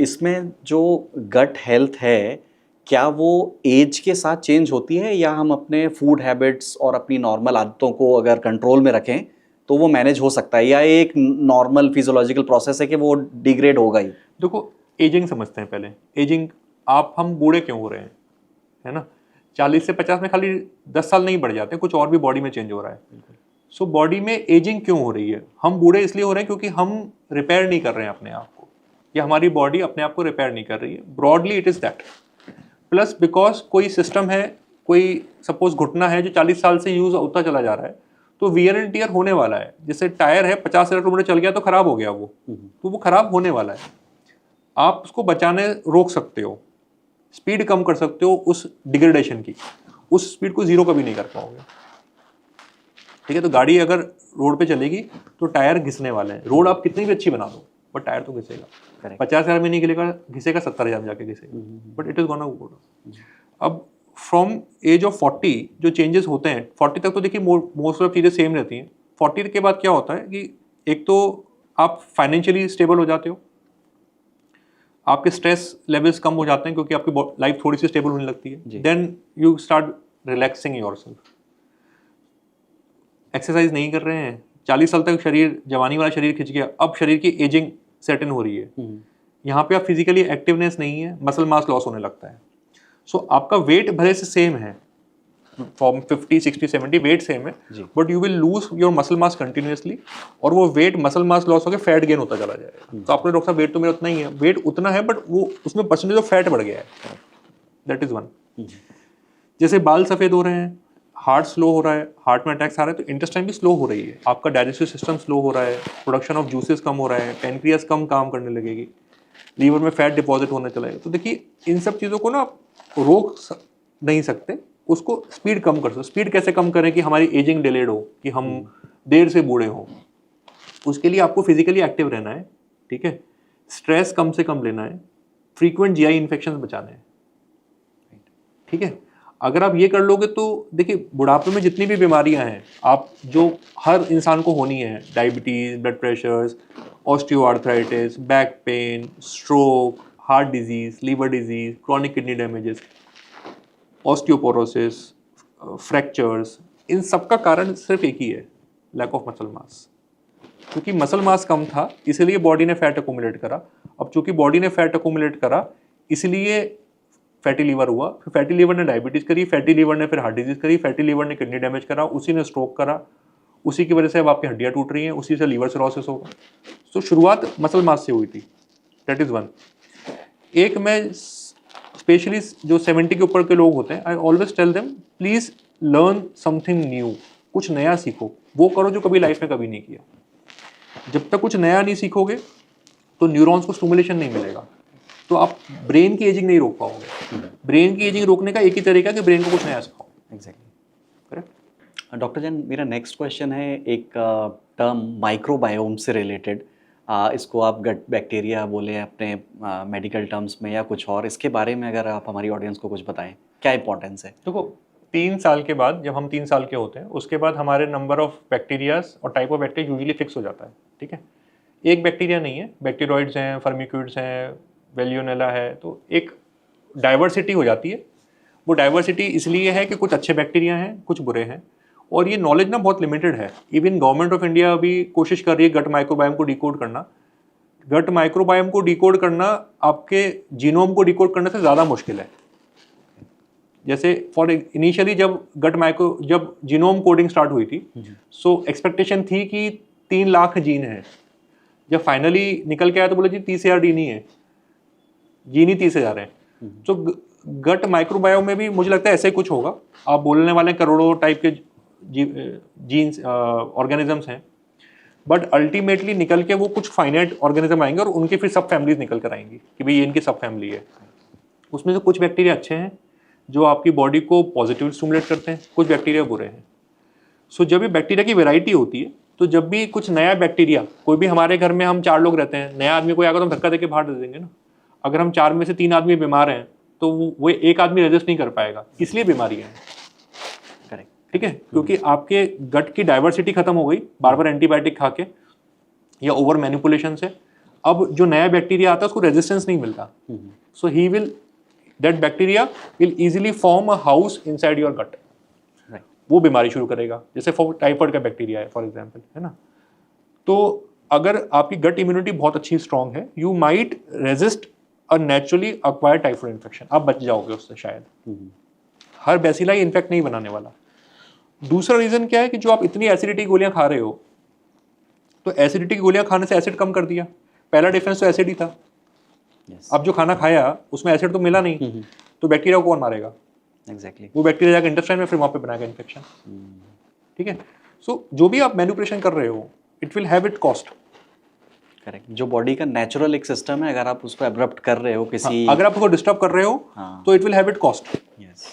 इसमें जो गट हेल्थ है, क्या वो एज के साथ चेंज होती है, या हम अपने फूड हैबिट्स और अपनी नॉर्मल आदतों को अगर कंट्रोल में रखें तो वो मैनेज हो सकता है, या एक नॉर्मल फिजियोलॉजिकल प्रोसेस है कि वो डिग्रेड होगा ही? देखो, एजिंग समझते हैं पहले। एजिंग, हम बूढ़े क्यों हो रहे हैं, है ना? 40 से 50 में खाली 10 साल नहीं बढ़ जाते, कुछ और भी बॉडी में चेंज हो रहा है। सो बॉडी में एजिंग क्यों हो रही है? हम बूढ़े इसलिए हो रहे हैं क्योंकि हम रिपेयर नहीं कर रहे हैं अपने आप को, या हमारी बॉडी अपने आप को रिपेयर नहीं कर रही है। Broadly it is that. Plus because कोई सिस्टम है, कोई सपोज घुटना है जो 40 साल से यूज होता चला जा रहा है, तो वियर एंड टियर होने वाला है। जैसे टायर है, 50,000 किलोमीटर चल गया तो खराब हो गया वो, तो वो खराब होने वाला है। आप उसको बचाने रोक सकते हो, स्पीड कम कर सकते हो उस डिग्रेडेशन की, उस स्पीड को जीरो कभी नहीं कर पाओगे। ठीक है, तो गाड़ी अगर रोड पे चलेगी तो टायर घिसने वाले हैं। रोड आप कितनी भी अच्छी बना दो, बट टायर तो घिसेगा। 50,000 में नहीं घिसेगा, 70,000 में जाके घिसेगा, but it is gonna go. अब फ्रॉम एज ऑफ 40 जो चेंजेस होते हैं, 40 तक तो देखिए मोस्ट ऑफ चीज़ें सेम रहती हैं। 40 के बाद क्या होता है कि एक तो आप फाइनेंशियली स्टेबल हो जाते हो, आपके स्ट्रेस लेवल्स कम हो जाते हैं क्योंकि आपकी लाइफ थोड़ी सी स्टेबल होने लगती है। Then you start relaxing yourself. Exercise नहीं कर रहे हैं, 40 साल तक शरीर, जवानी वाला शरीर खिंच गया, अब शरीर की एजिंग सेट इन हो रही है। यहाँ पे आप फिजिकली एक्टिवनेस नहीं है, मसल मास लॉस होने लगता है। सो आपका वेट भले से सेम है, फ्रॉम 50, 60, 70 वेट सेम है, but you will lose your muscle mass continuously, और वो वेट मसल मास लॉस होकर फैट गेन होता चला जाएगा। तो आपने डॉक्टर साहब वेट तो मेरा उतना ही है, वेट उतना है बट वो उसमें परसेंटेज ऑफ फैट बढ़ गया है। That is one. जैसे बाल सफेद हो रहे हैं, हार्ट स्लो हो रहा है, हार्ट में अटैक्स आ रहे हैं, तो इंटेस्टाइन भी स्लो हो रही है, आपका डाइजेस्टिव सिस्टम स्लो हो रहा है, प्रोडक्शन ऑफ जूसेस कम हो रहा है, पेनक्रियास कम काम करने लगेगी, लीवर में फैट डिपॉजिट होने चलेगा। तो देखिए, इन सब चीज़ों को ना आप रोक नहीं सकते, उसको स्पीड कम कर सकते। स्पीड कैसे कम करें कि हमारी एजिंग डिलेड हो, कि हम देर से बूढ़े हों? उसके लिए आपको फिजिकली एक्टिव रहना है, ठीक है, स्ट्रेस कम से कम लेना है, फ्रीक्वेंट जीआई इन्फेक्शन बचाने हैं, ठीक है। अगर आप ये कर लोगे तो देखिए, बुढ़ापे में जितनी भी बीमारियां हैं, आप जो हर इंसान को होनी है, diabetes, blood pressures, osteoarthritis, back pain, stroke, heart disease, liver disease, chronic kidney damages, osteoporosis, fractures, इन सब का कारण सिर्फ एक ही है, लैक ऑफ मसल मास। क्योंकि मसल मास कम था इसलिए बॉडी ने फैट अकोमुलेट करा। अब चूंकि बॉडी ने फैट अकोमुलेट करा इसलिए फैटी लीवर हुआ, फिर फैटी लीवर ने डायबिटीज़ करी, फैटी लीवर ने फिर हार्ट डिजीज़ करी, फैटी लीवर ने किडनी डैमेज करा, उसी ने स्ट्रोक करा, उसी की वजह से अब आपकी हड्डियाँ टूट रही हैं, उसी से लीवर सिरोसिस होगा। तो शुरुआत मसल मास से हुई थी, दैट इज़ वन। एक मैं स्पेशली जो 70 के ऊपर के लोग होते हैं, I always tell them please learn something new, कुछ नया सीखो, वो करो जो कभी लाइफ में कभी नहीं किया। जब तक कुछ नया नहीं सीखोगे तो न्यूरॉन्स को स्टिमुलेशन नहीं मिलेगा, तो आप ब्रेन की एजिंग नहीं रोक पाओगे। ब्रेन की एजिंग रोकने का एक ही तरीका है कि ब्रेन को कुछ नया सिखाओ। Exactly, correct. डॉक्टर जैन, मेरा नेक्स्ट क्वेश्चन है एक टर्म माइक्रोबायोम से रिलेटेड। इसको आप गट बैक्टीरिया बोले अपने मेडिकल टर्म्स में या कुछ और, इसके बारे में अगर आप हमारी ऑडियंस को कुछ बताएं, क्या इंपॉर्टेंस है? देखो, 3 साल के बाद, जब हम 3 साल के होते हैं, उसके बाद हमारे नंबर ऑफ बैक्टीरियाज और type of bacteria usually fix हो जाता है, ठीक है। एक बैक्टीरिया नहीं है, बैक्टीरियोइड्स हैं, फर्मिक्यूड्स हैं, वेलियोनेला है, तो एक डाइवर्सिटी हो जाती है। वो डाइवर्सिटी इसलिए है कि कुछ अच्छे बैक्टीरिया हैं, कुछ बुरे हैं, और ये नॉलेज ना बहुत लिमिटेड है। इवन गवर्नमेंट ऑफ इंडिया अभी कोशिश कर रही है गट माइक्रोबायोम को डिकोड करना। गट माइक्रोबायोम को डिकोड करना आपके जीनोम को डिकोड करने से ज़्यादा मुश्किल है। जैसे फॉर इनिशियली जब जीनोम कोडिंग स्टार्ट हुई थी, सो एक्सपेक्टेशन थी कि 3 लाख जीन है। जब फाइनली निकल के आया तो बोले जी 30,000 जीन ही है, जीन ही 30,000 है। तो गट माइक्रोबायोम में भी मुझे लगता है ऐसे ही कुछ होगा। आप बोलने वाले करोड़ों टाइप के जीन्स ऑर्गेनिजम्स हैं, बट अल्टीमेटली निकल के वो कुछ फाइनाइट ऑर्गेनिज्म आएंगे और उनके फिर सब फैमिलीज निकल कर आएंगी कि भाई ये इनकी सब फैमिली है। उसमें से कुछ बैक्टीरिया अच्छे हैं जो आपकी बॉडी को पॉजिटिव स्टिमुलेट करते हैं, कुछ बैक्टीरिया बुरे हैं। सो जब भी बैक्टीरिया की वेराइटी होती है, तो जब भी कुछ नया बैक्टीरिया, कोई भी हमारे घर में हम 4 लोग रहते हैं, नया आदमी कोई आकर तो हम धक्का देके बाहर दे देंगे ना। अगर हम 4 में से 3 आदमी बीमार हैं तो वो एक आदमी रेजिस्ट नहीं कर पाएगा, इसलिए बीमारियां हैं। करेक्ट, ठीक है, क्योंकि आपके गट की डाइवर्सिटी खत्म हो गई बार बार एंटीबायोटिक खा के या ओवर मैनिपुलेशन से। अब जो नया बैक्टीरिया आता है उसको रेजिस्टेंस नहीं मिलता, so he will that bacteria will easily form a house inside your gut, वो बीमारी शुरू करेगा, जैसे टाइफाइड का बैक्टीरिया है फॉर एग्जांपल, है ना। तो अगर आपकी गट इम्यूनिटी बहुत अच्छी स्ट्रांग है, you might resist a naturally acquired typhoid infection, आप बच जाओगे उससे शायद। हर बैसिलाई इन्फेक्ट नहीं बनाने वाला। दूसरा रीजन क्या है कि जो आप इतनी एसिडिटी गोलियां खा रहे हो, तो एसिडिटी की गोलियां खाने से एसिड कम कर दिया, पहला डिफरेंस तो एसिड ही था। अब जो खाना खाया उसमें एसिड तो मिला नहीं, तो बैक्टीरिया को कौन मारेगा? एग्जैक्टली वो बैक्टीरिया जाकर इंटेस्टाइन में फिर वहाँ पे बनाएगा इन्फेक्शन। ठीक है, सो जो भी आप मैनिपुलेशन कर रहे हो, it will have it cost. Correct, जो बॉडी का नेचुरल एक सिस्टम है, अगर आप उसको एब्रप्ट कर रहे हो किसी अगर आप उसको डिस्टर्ब कर रहे हो तो it will have it cost. Yes,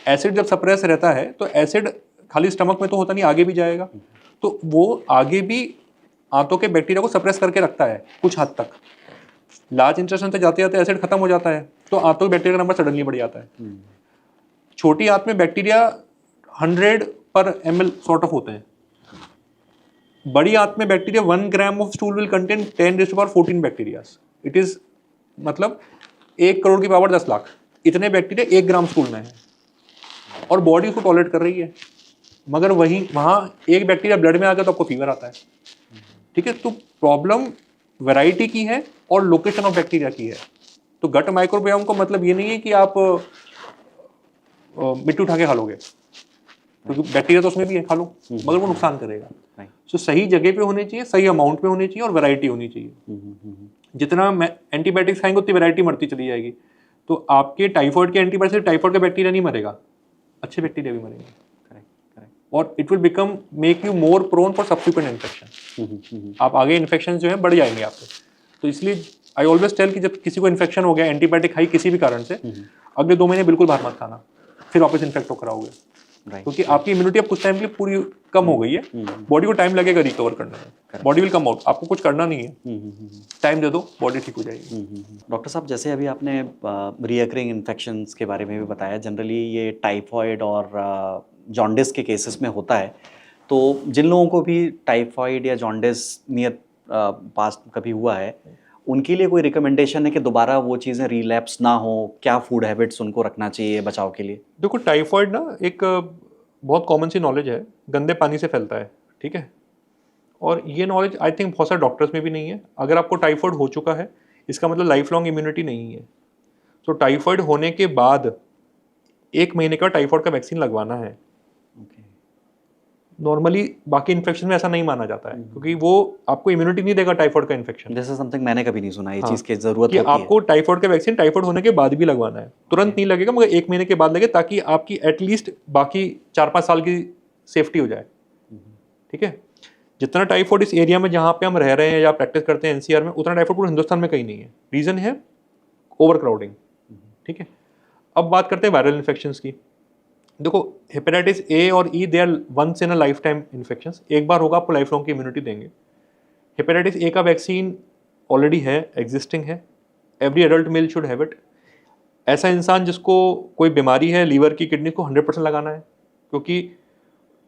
acid जब सप्रेस रहता है तो एसिड खाली स्टमक में तो होता नहीं, आगे भी जाएगा, तो वो आगे भी आंतों के बैक्टीरिया को सप्रेस करके रखता है कुछ हद तक। लार्ज इंटेस्टाइन तक जाते जाते एसिड खत्म हो जाता है, तो आंतों के बैक्टीरिया का नंबर सडनली बढ़ जाता है। छोटी आंत में बैक्टीरिया 100 पर ml सॉर्ट ऑफ होते हैं, बड़ी आंत में bacteria 1 gram of stool will contain 10⁻14 bacteria. It is मतलब 1 करोड़ की पावर 10 लाख, इतने बैक्टीरिया 1 ग्राम स्टूल में है, और बॉडी उसको टॉलरेट कर रही है। मगर वहाँ एक बैक्टीरिया ब्लड में आ गया तो आपको फीवर आता है। ठीक है, तो प्रॉब्लम वैरायटी की है और लोकेशन ऑफ बैक्टीरिया की है। तो गट माइक्रोबायोम का मतलब ये नहीं है कि आप मिट्टी उठा के खा लोगे, क्योंकि बैक्टीरिया तो उसमें भी है, खा लो, मगर वो नुकसान करेगा। सो सही जगह पे होने चाहिए, सही अमाउंट में होनी चाहिए, और वैरायटी होनी चाहिए। जितना एंटीबायोटिक्स खाएंगे उतनी वैरायटी मरती चली जाएगी। तो आपके टाइफाइड के एंटीबायोटिक से टाइफाइड का बैक्टीरिया नहीं मरेगा, अच्छे बैक्टीरिया भी मरेंगे, और it will become make you more prone for subsequent infection. आप आगे इन्फेक्शन जो है बढ़ जाएंगे आपके। तो इसलिए आई ऑलवेज टेल कि जब किसी को इन्फेक्शन हो गया, एंटीबायोटिक खाई किसी भी कारण से, अगले 2 महीने बिल्कुल बाहर मत खाना, फिर वापस इन्फेक्ट होकर आओगे, क्योंकि आपकी इम्यूनिटी अब कुछ टाइम के लिए पूरी कम हो गई है। बॉडी को टाइम लगेगा रिकवर करने में, बॉडी विल कम आउट, आपको कुछ करना नहीं है, टाइम दे दो, बॉडी ठीक हो जाएगी। डॉक्टर साहब, जैसे अभी आपने रीअकरिंग इन्फेक्शंस के बारे में भी बताया, जनरली ये टाइफाइड और जॉन्डिस के केसेस में होता है, तो जिन लोगों को भी टाइफाइड या जॉन्डिस नियर पास्ट कभी हुआ है, उनके लिए कोई रिकमेंडेशन है कि दोबारा वो चीज़ें रिलैप्स ना हो? क्या फूड हैबिट्स उनको रखना चाहिए बचाव के लिए? देखो, टाइफाइड ना एक बहुत कॉमन सी नॉलेज है, गंदे पानी से फैलता है, ठीक है, और ये नॉलेज आई थिंक बहुत सारे डॉक्टर्स में भी नहीं है। अगर आपको टाइफाइड हो चुका है, इसका मतलब लाइफ लॉन्ग इम्यूनिटी नहीं है। तो टाइफाइड होने के बाद 1 महीने का टाइफाइड का वैक्सीन लगवाना है। नॉर्मली बाकी इन्फेक्शन में ऐसा नहीं माना जाता है, क्योंकि वो आपको इम्यूनिटी नहीं देगा टाइफाइड का इन्फेक्शन। दिस इज समथिंग मैंने कभी नहीं सुना, ये हाँ, चीज़ की जरूरत कि होती है। आपको टाइफाइड का वैक्सीन टाइफाइड होने के बाद भी लगवाना है, तुरंत नहीं लगेगा, मगर 1 महीने के बाद लगे, ताकि आपकी एटलीस्ट बाकी 4-5 साल की सेफ्टी हो जाए। ठीक है, जितना टाइफाइड इस एरिया में जहाँ पे हम रह रहे हैं या प्रैक्टिस करते हैं एनसीआर में, उतना टाइफाइड पूरे हिंदुस्तान में कहीं नहीं है। रीज़न है ओवर क्राउडिंग। ठीक है, अब बात करते हैं वायरल इन्फेक्शंस की। देखो, हेपेटाइटिस ए और E they are once in a lifetime infections, एक बार होगा, आपको लाइफ लॉन्ग की इम्यूनिटी देंगे। हेपेटाइटिस ए का वैक्सीन ऑलरेडी है, एग्जिस्टिंग है, every adult male should have it. ऐसा इंसान जिसको कोई बीमारी है लीवर की, किडनी को 100% लगाना है, क्योंकि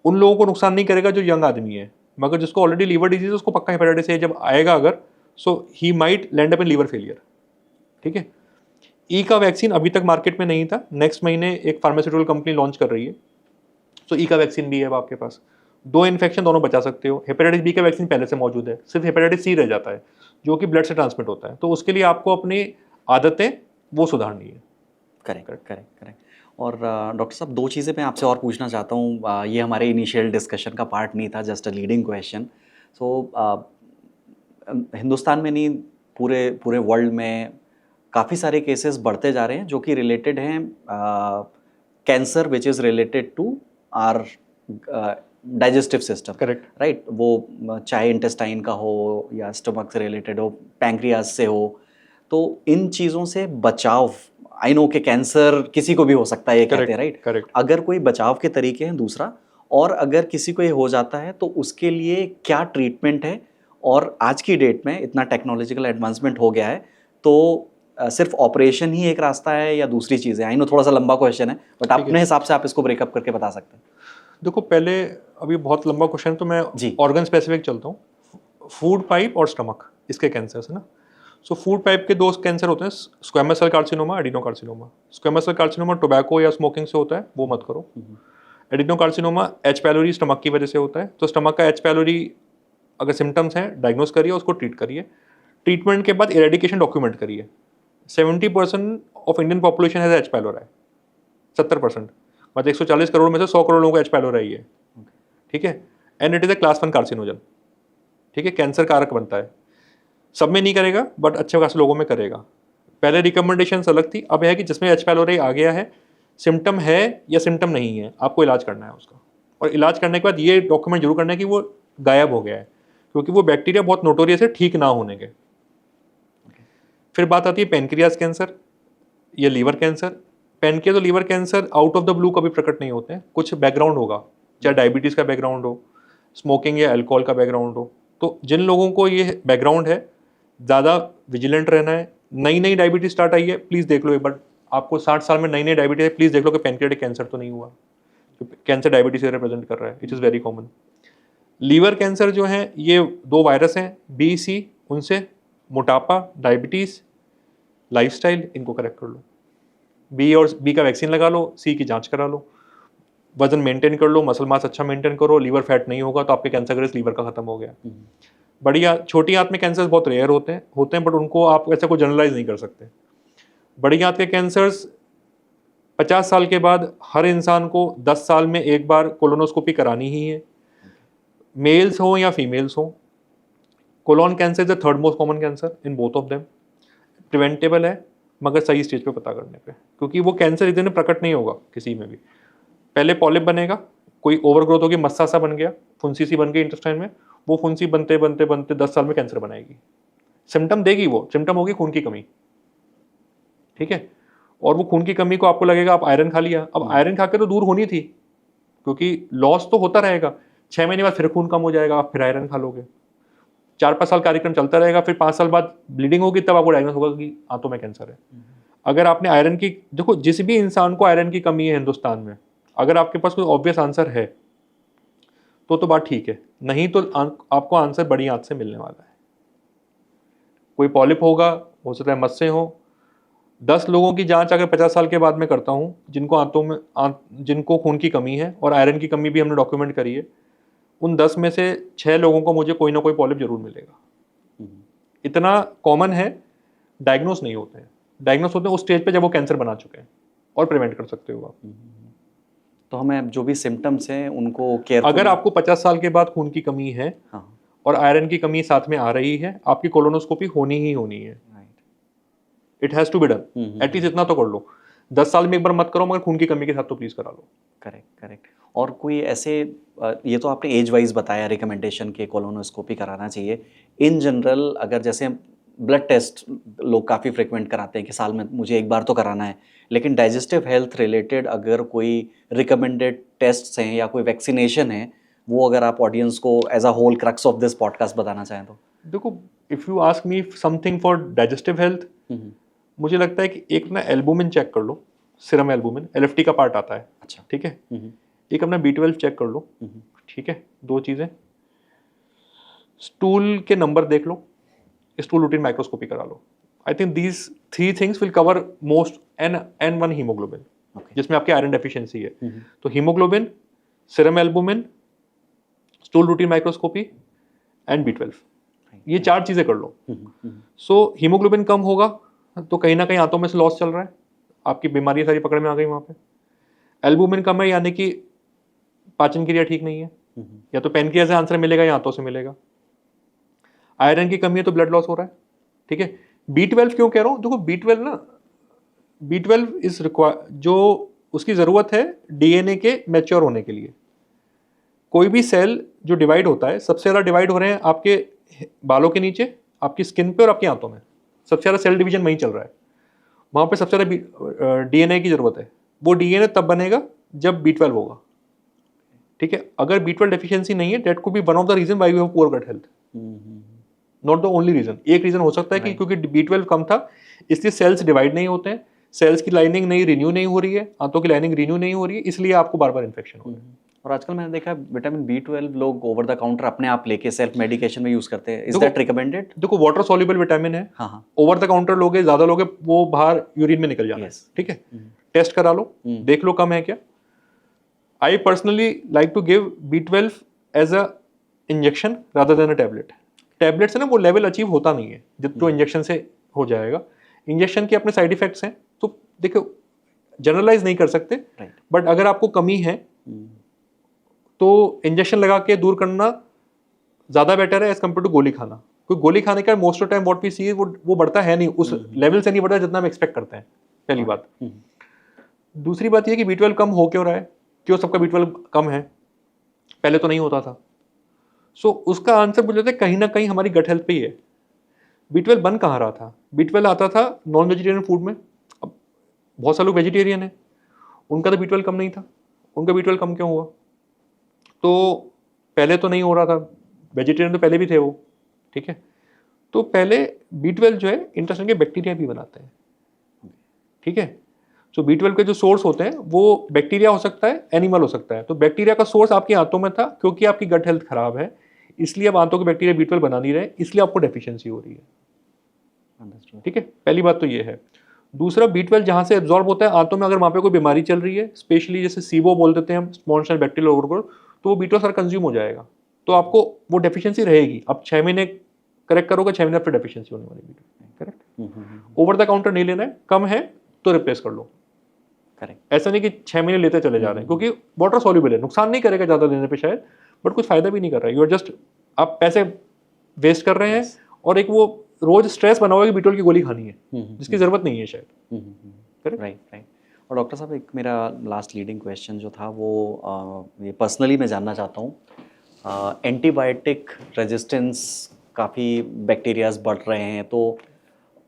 उन लोगों को नुकसान नहीं करेगा जो यंग आदमी है, मगर जिसको ऑलरेडी लीवर डिजीज है उसको पक्का हेपेटाइटिस ए जब आएगा अगर, so he might land up in liver failure. ठीक है, ई का वैक्सीन अभी तक मार्केट में नहीं था, नेक्स्ट महीने एक फार्मास्यूटिकल कंपनी लॉन्च कर रही है, सो ई का वैक्सीन भी है अब आपके पास। 2 इन्फेक्शन दोनों बचा सकते हो। हेपेटाइटिस बी का वैक्सीन पहले से मौजूद है, सिर्फ हेपेटाइटिस सी रह जाता है, जो कि ब्लड से ट्रांसमिट होता है। तो उसके लिए आपको अपनी आदतें वो सुधारनी है। करेक्ट। और डॉक्टर साहब, 2 चीज़ें मैं आपसे और पूछना चाहता हूँ। ये हमारे इनिशियल डिस्कशन का पार्ट नहीं था, जस्ट अ लीडिंग क्वेश्चन। सो हिंदुस्तान में नहीं, पूरे वर्ल्ड में काफ़ी सारे केसेस बढ़ते जा रहे हैं जो कि रिलेटेड हैं cancer which is related to our digestive system. Correct, right, वो चाहे इंटेस्टाइन का हो या स्टमक से रिलेटेड हो, पैंक्रियाज से हो, तो इन चीज़ों से बचाव, आई नो कि कैंसर किसी को भी हो सकता है, ये कहते हैं, राइट? करेक्ट। अगर कोई बचाव के तरीके हैं, दूसरा, और अगर किसी को ये हो जाता है तो उसके लिए क्या ट्रीटमेंट है? और आज की डेट में इतना टेक्नोलॉजिकल एडवांसमेंट हो गया है, तो सिर्फ ऑपरेशन ही एक रास्ता है या दूसरी चीज़ें? आई नो थोड़ा सा लंबा क्वेश्चन है, बट अपने हिसाब से आप इसको ब्रेकअप करके बता सकते हैं। देखो, पहले अभी बहुत लंबा क्वेश्चन, तो मैं ऑर्गन स्पेसिफिक चलता हूँ। फूड पाइप और स्टमक, इसके कैंसर है ना। सो फूड पाइप के दो कैंसर होते हैं, squamous cell carcinoma, adenocarcinoma. Squamous cell carcinoma tobacco या स्मोकिंग से होता है, वो मत करो। एडिनोकार्सिनोमा एच पैलोरी स्टमक की वजह से होता है, तो स्टमक का एच पैलोरी अगर सिम्टम्स हैं डायग्नोस करिए, उसको ट्रीट करिए। ट्रीटमेंट के बाद इरेडिकेशन डॉक्यूमेंट करिए। 70% ऑफ इंडियन पॉपुलेशन है एच पैलोराई, 70%, मतलब 140 करोड़ में से 100 करोड़ लोगों को एच पैलोराई है, ठीक है। And it is a class 1 carcinogen, ठीक है, कैंसर कारक बनता है। सब में नहीं करेगा बट अच्छे खासे लोगों में करेगा। पहले रिकमेंडेशन अलग थी, अब है कि जिसमें एच पैलोराई आ गया है, सिम्टम है या सिम्टम नहीं है, आपको इलाज करना है उसका। और इलाज करने के बाद ये डॉक्यूमेंट जरूर करना है कि वो गायब हो गया है, क्योंकि वो बैक्टीरिया बहुत नोटोरियस है ठीक ना होने के। फिर बात आती है पेनक्रियाज कैंसर या लीवर कैंसर। पेनक्रियाज और liver cancer out of the blue कभी प्रकट नहीं होते हैं, कुछ बैकग्राउंड होगा, चाहे डायबिटीज़ का बैकग्राउंड हो, स्मोकिंग या अल्कोहल का बैकग्राउंड हो। तो जिन लोगों को ये बैकग्राउंड है, ज़्यादा विजिलेंट रहना है। नई नई डायबिटीज स्टार्ट आई है, प्लीज़ देख लो एक बार, आपको 60 साल में नई नई डायबिटीज है, प्लीज़ देख लो कि पेनक्रियाटिक कैंसर तो नहीं हुआ, कैंसर डायबिटीज से रिप्रेजेंट कर रहा है, it is very common. Liver cancer जो है, ये 2 वायरस हैं, बी सी, उनसे मोटापा, डायबिटीज़, लाइफस्टाइल, इनको करेक्ट कर लो। बी का वैक्सीन लगा लो, सी की जांच करा लो, वजन मेंटेन कर लो, मसल मास अच्छा मेंटेन करो, लीवर फैट नहीं होगा तो आपके कैंसर का रिस्क लीवर का खत्म हो गया। बढ़िया छोटी आंत में कैंसर बहुत रेयर होते हैं बट उनको आप ऐसा कोई जनरलाइज नहीं कर सकते। बड़ी आंत के कैंसर्स 50 साल के बाद हर इंसान को 10 साल में एक बार कोलोनोस्कोपी करानी ही है, मेल्स हो या फीमेल्स हो। Colon cancer is the 3rd most common cancer in both of them. Preventable है मगर सही स्टेज पे पता करने पे, क्योंकि वो कैंसर इतने प्रकट नहीं होगा किसी में भी। पहले पॉलिप बनेगा, कोई ओवरग्रोथ होगी, मस्सा सा बन गया, फुंसी सी बन गई इंटेस्टाइन में, वो फुंसी बनते बनते बनते 10 साल में कैंसर बनाएगी। सिम्टम देगी, वो सिम्टम होगी खून की कमी, ठीक है। और वो खून की कमी को आपको लगेगा आप आयरन खा लिया, अब आयरन खा के तो दूर होनी थी, क्योंकि लॉस तो होता रहेगा। 6 महीने बाद फिर खून कम हो जाएगा, आप फिर आयरन खा लोगे, 4-5 साल कार्यक्रम चलता रहेगा, फिर 5 साल बाद ब्लीडिंग होगी, तब आपको डायग्नोस होगा कि आंतों में कैंसर है। अगर आपने आयरन की, देखो जिस भी इंसान को आयरन की कमी है हिंदुस्तान में, अगर आपके पास कोई ऑब्वियस आंसर है तो बात ठीक है, नहीं तो आपको आंसर बड़ी आंत से मिलने वाला है। कोई पॉलिप होगा, हो सकता है मस्से हो। 10 लोगों की जांच अगर 50 साल के बाद में करता हूँ, जिनको खून की कमी है और आयरन की कमी भी हमने डॉक्यूमेंट करी है, उन 10 में से 6 लोगों को मुझे कोई ना कोई पॉलिप जरूर मिलेगा। इतना कॉमन है, डायग्नोस नहीं होते हैं। डायग्नोस होते हैं उस स्टेज पे जब वो कैंसर बना चुके हैं, और प्रिवेंट कर सकते हो आप। तो हमें जो भी सिम्टम्स हैं उनको केयर, अगर आपको 50 साल के बाद खून की कमी है, हाँ, और आयरन की कमी साथ में आ रही है, आपकी कोलोनोस्कोपी होनी ही होनी है। It has to be done, at least इतना तो कर लो। 10 साल में एक बार मत करो, मगर खून की कमी के साथ तो प्लीज करा लो। करेक्ट। और कोई ऐसे, ये तो आपने एज वाइज बताया रिकमेंडेशन के कोलोनोस्कोपी कराना चाहिए। इन जनरल अगर जैसे ब्लड टेस्ट लोग काफ़ी फ्रिक्वेंट कराते हैं कि साल में मुझे एक बार तो कराना है, लेकिन डाइजेस्टिव हेल्थ रिलेटेड अगर कोई रिकमेंडेड टेस्ट हैं या कोई वैक्सीनेशन है, वो अगर आप ऑडियंस को as a whole crux of this podcast बताना चाहें तो। देखो, if you ask me something for digestive health, मुझे लगता है कि एक ना एल्बुमिन चेक कर लो, सीरम एल्बुमिन, LFT का पार्ट आता है, अच्छा ठीक है। एक अपना B12 चेक कर लो, ठीक है। 2 चीज़ें, स्टूल के नंबर देख लो, स्टूल रूटीन माइक्रोस्कोपी करा लो। I think these 3 things will cover most, and 1 haemoglobin, जिसमें आपकी आयरन डेफिशिएंसी है। तो haemoglobin, serum albumin, stool routine microscopy and B12, ये 4 चीज़ें कर लो। सो हीमोग्लोबिन कम होगा तो कहीं ना कहीं आंतों में से लॉस चल रहा है, आपकी बीमारी सारी पकड़ में आ गई वहाँ पे। एल्बुमिन कम है यानी कि पाचन क्रिया ठीक नहीं है, या तो पेनक्रियाज से आंसर मिलेगा या आंतों से मिलेगा। आयरन की कमी है तो ब्लड लॉस हो रहा है, ठीक है। B12 क्यों कह रहा हूँ, देखो B12 ना, B12 इज रिक्वायर, जो उसकी ज़रूरत है DNA के मैच्योर होने के लिए। कोई भी सेल जो डिवाइड होता है, सबसे ज़्यादा डिवाइड हो रहे हैं आपके बालों के नीचे, आपकी स्किन पे और आपकी आंतों में। सबसे ज़्यादा सेल डिवीजन वहीं चल रहा है, वहाँ पे सबसे ज़्यादा DNA की ज़रूरत है। वो DNA तब बनेगा जब B12 होगा, ठीक है। अगर B12 डेफिशिएंसी नहीं है, that could be one of the reason why you have poor gut health, not the only reason. एक रीजन हो सकता है कि क्योंकि B12 कम था इसलिए सेल्स डिवाइड नहीं होते हैं, सेल्स की लाइनिंग नहीं रिन्यू नहीं हो रही है, आंतों की लाइनिंग रिन्यू नहीं हो रही है, इसलिए आपको बार बार इन्फेक्शन हो रहा है। और आजकल मैंने देखा है विटामिन B12 लोग ओवर द काउंटर अपने आप लेके सेल्फ मेडिकेशन में यूज करते हैं, इज देखो- दैट रिकमेंडेड? देखो वाटर सॉल्युबल विटामिन है, हाँ हाँ ओवर द काउंटर लोगे ज़्यादा लोगे वो बाहर यूरिन में निकल जाना है, Yes. ठीक है, टेस्ट करा लो, देख लो कम है क्या। I personally like to give B12 as a injection rather than a tablet. Tablet से ना वो लेवल अचीव होता नहीं है जो इंजेक्शन से हो जाएगा। इंजेक्शन के अपने साइड इफेक्ट्स हैं, तो देखो जनरलाइज नहीं कर सकते, Right. बट अगर आपको कमी है तो इंजेक्शन लगा के दूर करना ज़्यादा बेटर है एज कम्पेयर टू गोली खाना। क्योंकि गोली खाने का most of time what we see वो बढ़ता है नहीं, उस लेवल से नहीं बढ़ता जितना हम एक्सपेक्ट करते हैं, पहली बात। दूसरी बात ये कि B12 कम हो क्यों रहा है, क्यों सबका B12 कम है, पहले तो नहीं होता था। सो उसका आंसर मुझे लगता है कहीं ना कहीं हमारी गट हेल्थ पे ही है। B12 बन कहाँ रहा था, B12 आता था नॉन वेजिटेरियन फूड में। अब बहुत सारे लोग वेजिटेरियन है, उनका तो B12 कम नहीं था, उनका B12 कम क्यों हुआ? तो पहले तो नहीं हो रहा था, वेजिटेरियन तो पहले भी थे वो, ठीक है। तो पहले B12 जो है इंटेस्टाइन के बैक्टीरिया भी बनाते हैं, ठीक है। सो B12 के जो सोर्स होते हैं वो बैक्टीरिया हो सकता है, एनिमल हो सकता है। तो बैक्टीरिया का सोर्स आपकी आंतों में था, क्योंकि आपकी गट हेल्थ खराब है इसलिए अब आंतों के बैक्टीरिया B12 बना नहीं रहे, इसलिए आपको डेफिशिएंसी हो रही है, अंडरस्टूड। ठीक है। पहली बात तो ये है। दूसरा B12 जहाँ से एब्जॉर्ब होता है आंतों में, अगर वहाँ पे कोई बीमारी चल रही है, स्पेशली जैसे सीबो बोल देते हैं हम, स्मॉल सेल बैक्टीरियल ओवरग्रोथ, तो वो B12 सारा कंज्यूम हो जाएगा, तो आपको वो डेफिशिएंसी रहेगी। अब 6 महीने करेक्ट करोगे, 6 महीने फिर डेफिशिएंसी होने वाली B12, correct. Over the counter नहीं लेना है, कम है तो रिप्लेस कर लो, करेक्ट। ऐसा नहीं कि 6 महीने लेते चले जा रहे हैं, क्योंकि वाटर सॉल्युबल है, नुकसान नहीं करेगा ज़्यादा लेने पे शायद, बट कुछ फायदा भी नहीं कर रहा है। यू आर जस्ट, आप पैसे वेस्ट कर रहे हैं और एक वो रोज स्ट्रेस बना हुआ है कि B12 की गोली खानी है, जिसकी जरूरत नहीं है शायद, करेक्ट। Right right. और डॉक्टर साहब एक मेरा लास्ट लीडिंग क्वेश्चन जो था वो ये पर्सनली मैं जानना चाहता हूँ, एंटीबायोटिक रेजिस्टेंस काफ़ी बैक्टीरियाज बढ़ रहे हैं, तो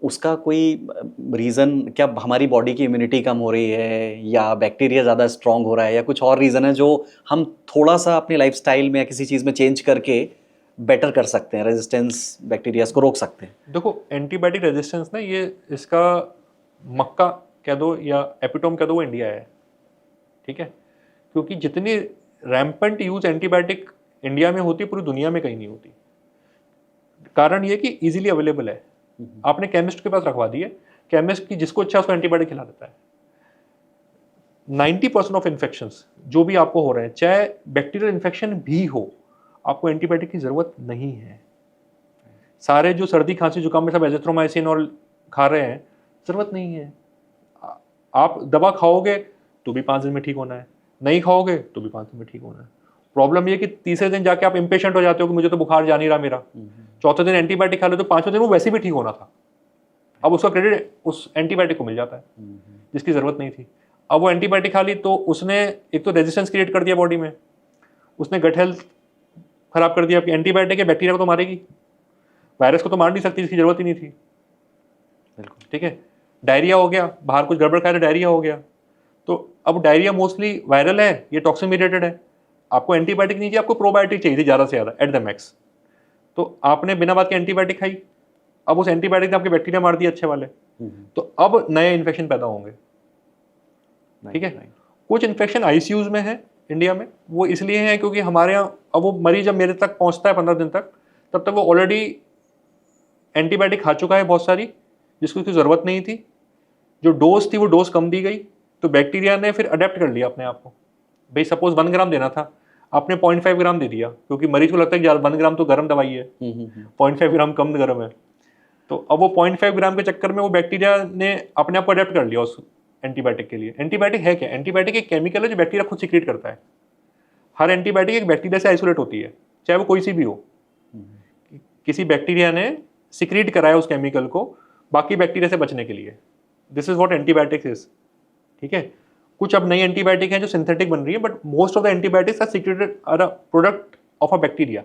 उसका कोई रीज़न क्या, हमारी बॉडी की इम्यूनिटी कम हो रही है या बैक्टीरिया ज़्यादा स्ट्रांग हो रहा है, या कुछ और रीज़न है जो हम थोड़ा सा अपनी लाइफस्टाइल में या किसी चीज़ में चेंज करके बेटर कर सकते हैं, रेजिस्टेंस बैक्टीरियाज को रोक सकते हैं? देखो एंटीबायोटिक रेजिस्टेंस ना, ये इसका मक्का कह दो या एपिटोम कह दो, वो इंडिया है, ठीक है। क्योंकि जितनी रैम्पेंट यूज एंटीबायोटिक इंडिया में होती है पूरी दुनिया में कहीं नहीं होती। कारण ये कि इजीली अवेलेबल है, आपने केमिस्ट के पास रखवा दी है, केमिस्ट की जिसको अच्छा उसको एंटीबायोटिक खिला देता है। 90% ऑफ इन्फेक्शंस जो भी आपको हो रहे हैं, चाहे बैक्टीरियल इन्फेक्शन भी हो, आपको एंटीबायोटिक की जरूरत नहीं है। सारे जो सर्दी खांसी जुकाम में सब एजिथ्रोमाइसिन और खा रहे हैं, जरूरत नहीं है। आप दवा खाओगे तो भी 5 दिन में ठीक होना है, नहीं खाओगे तो भी 5 दिन में ठीक होना है। प्रॉब्लम ये कि तीसरे दिन जाके आप इम्पेशेंट हो जाते हो कि मुझे तो बुखार जा नहीं रहा मेरा, चौथे दिन एंटीबायोटिक खा लो तो 5वें दिन वो वैसे भी ठीक होना था, अब उसका क्रेडिट उस एंटीबायोटिक को मिल जाता है जिसकी जरूरत नहीं थी। अब वो एंटीबायोटिक खा ली तो उसने एक तो रेजिस्टेंस क्रिएट कर दिया बॉडी में, उसने गट हेल्थ खराब कर दिया। एंटीबायोटिक है, बैक्टीरिया को तो मारेगी, वायरस को तो मार नहीं सकती, जिसकी जरूरत ही नहीं थी, बिल्कुल, ठीक है। डायरिया हो गया, बाहर कुछ गड़बड़ खाया तो डायरिया हो गया, तो अब डायरिया मोस्टली वायरल है, ये टॉक्सिन मीडिएटेड है। आपको एंटीबायोटिक नहीं चाहिए, आपको प्रोबायोटिक चाहिए थी ज़्यादा से ज़्यादा एट द मैक्स, तो आपने बिना बात के एंटीबायोटिक खाई, अब उस एंटीबायोटिक ने आपके बैक्टीरिया मार दिए अच्छे वाले, तो अब नए इन्फेक्शन पैदा होंगे, ठीक है। कुछ इन्फेक्शन आईसीयूज में है इंडिया में, वो इसलिए है क्योंकि हमारे यहाँ अब वो मरीज जब मेरे तक पहुँचता है 15 दिन तक, तब तक वो ऑलरेडी एंटीबायोटिक खा चुका है बहुत सारी, जिसको उसकी ज़रूरत नहीं थी। जो डोज थी वो डोज कम दी गई, तो बैक्टीरिया ने फिर अडेप्ट कर लिया अपने आप को। भाई सपोज 1 ग्राम देना था, आपने 0.5 ग्राम दे दिया, क्योंकि मरीज को लगता है कि यार 1 ग्राम तो गर्म दवाई है, 0.5 ग्राम कम गर्म है, तो अब वो 0.5 ग्राम के चक्कर में वो बैक्टीरिया ने अपने आप को अडेप्ट कर लिया उस एंटीबायोटिक के लिए। एंटीबायोटिक है क्या? एंटीबायोटिक एक केमिकल है जो बैक्टीरिया खुद सीक्रेट करता है। हर एंटीबायोटिक एक बैक्टीरिया से आइसोलेट होती है, चाहे वो कोई सी भी हो। किसी बैक्टीरिया ने सीक्रेट कराया उस केमिकल को बाकी बैक्टीरिया से बचने के लिए। This is what antibiotics is, ठीक है। कुछ अब नई एंटीबायोटिक हैं जो सिंथेटिक बन रही है, but most of the antibiotics are secreted or a product of a bacteria,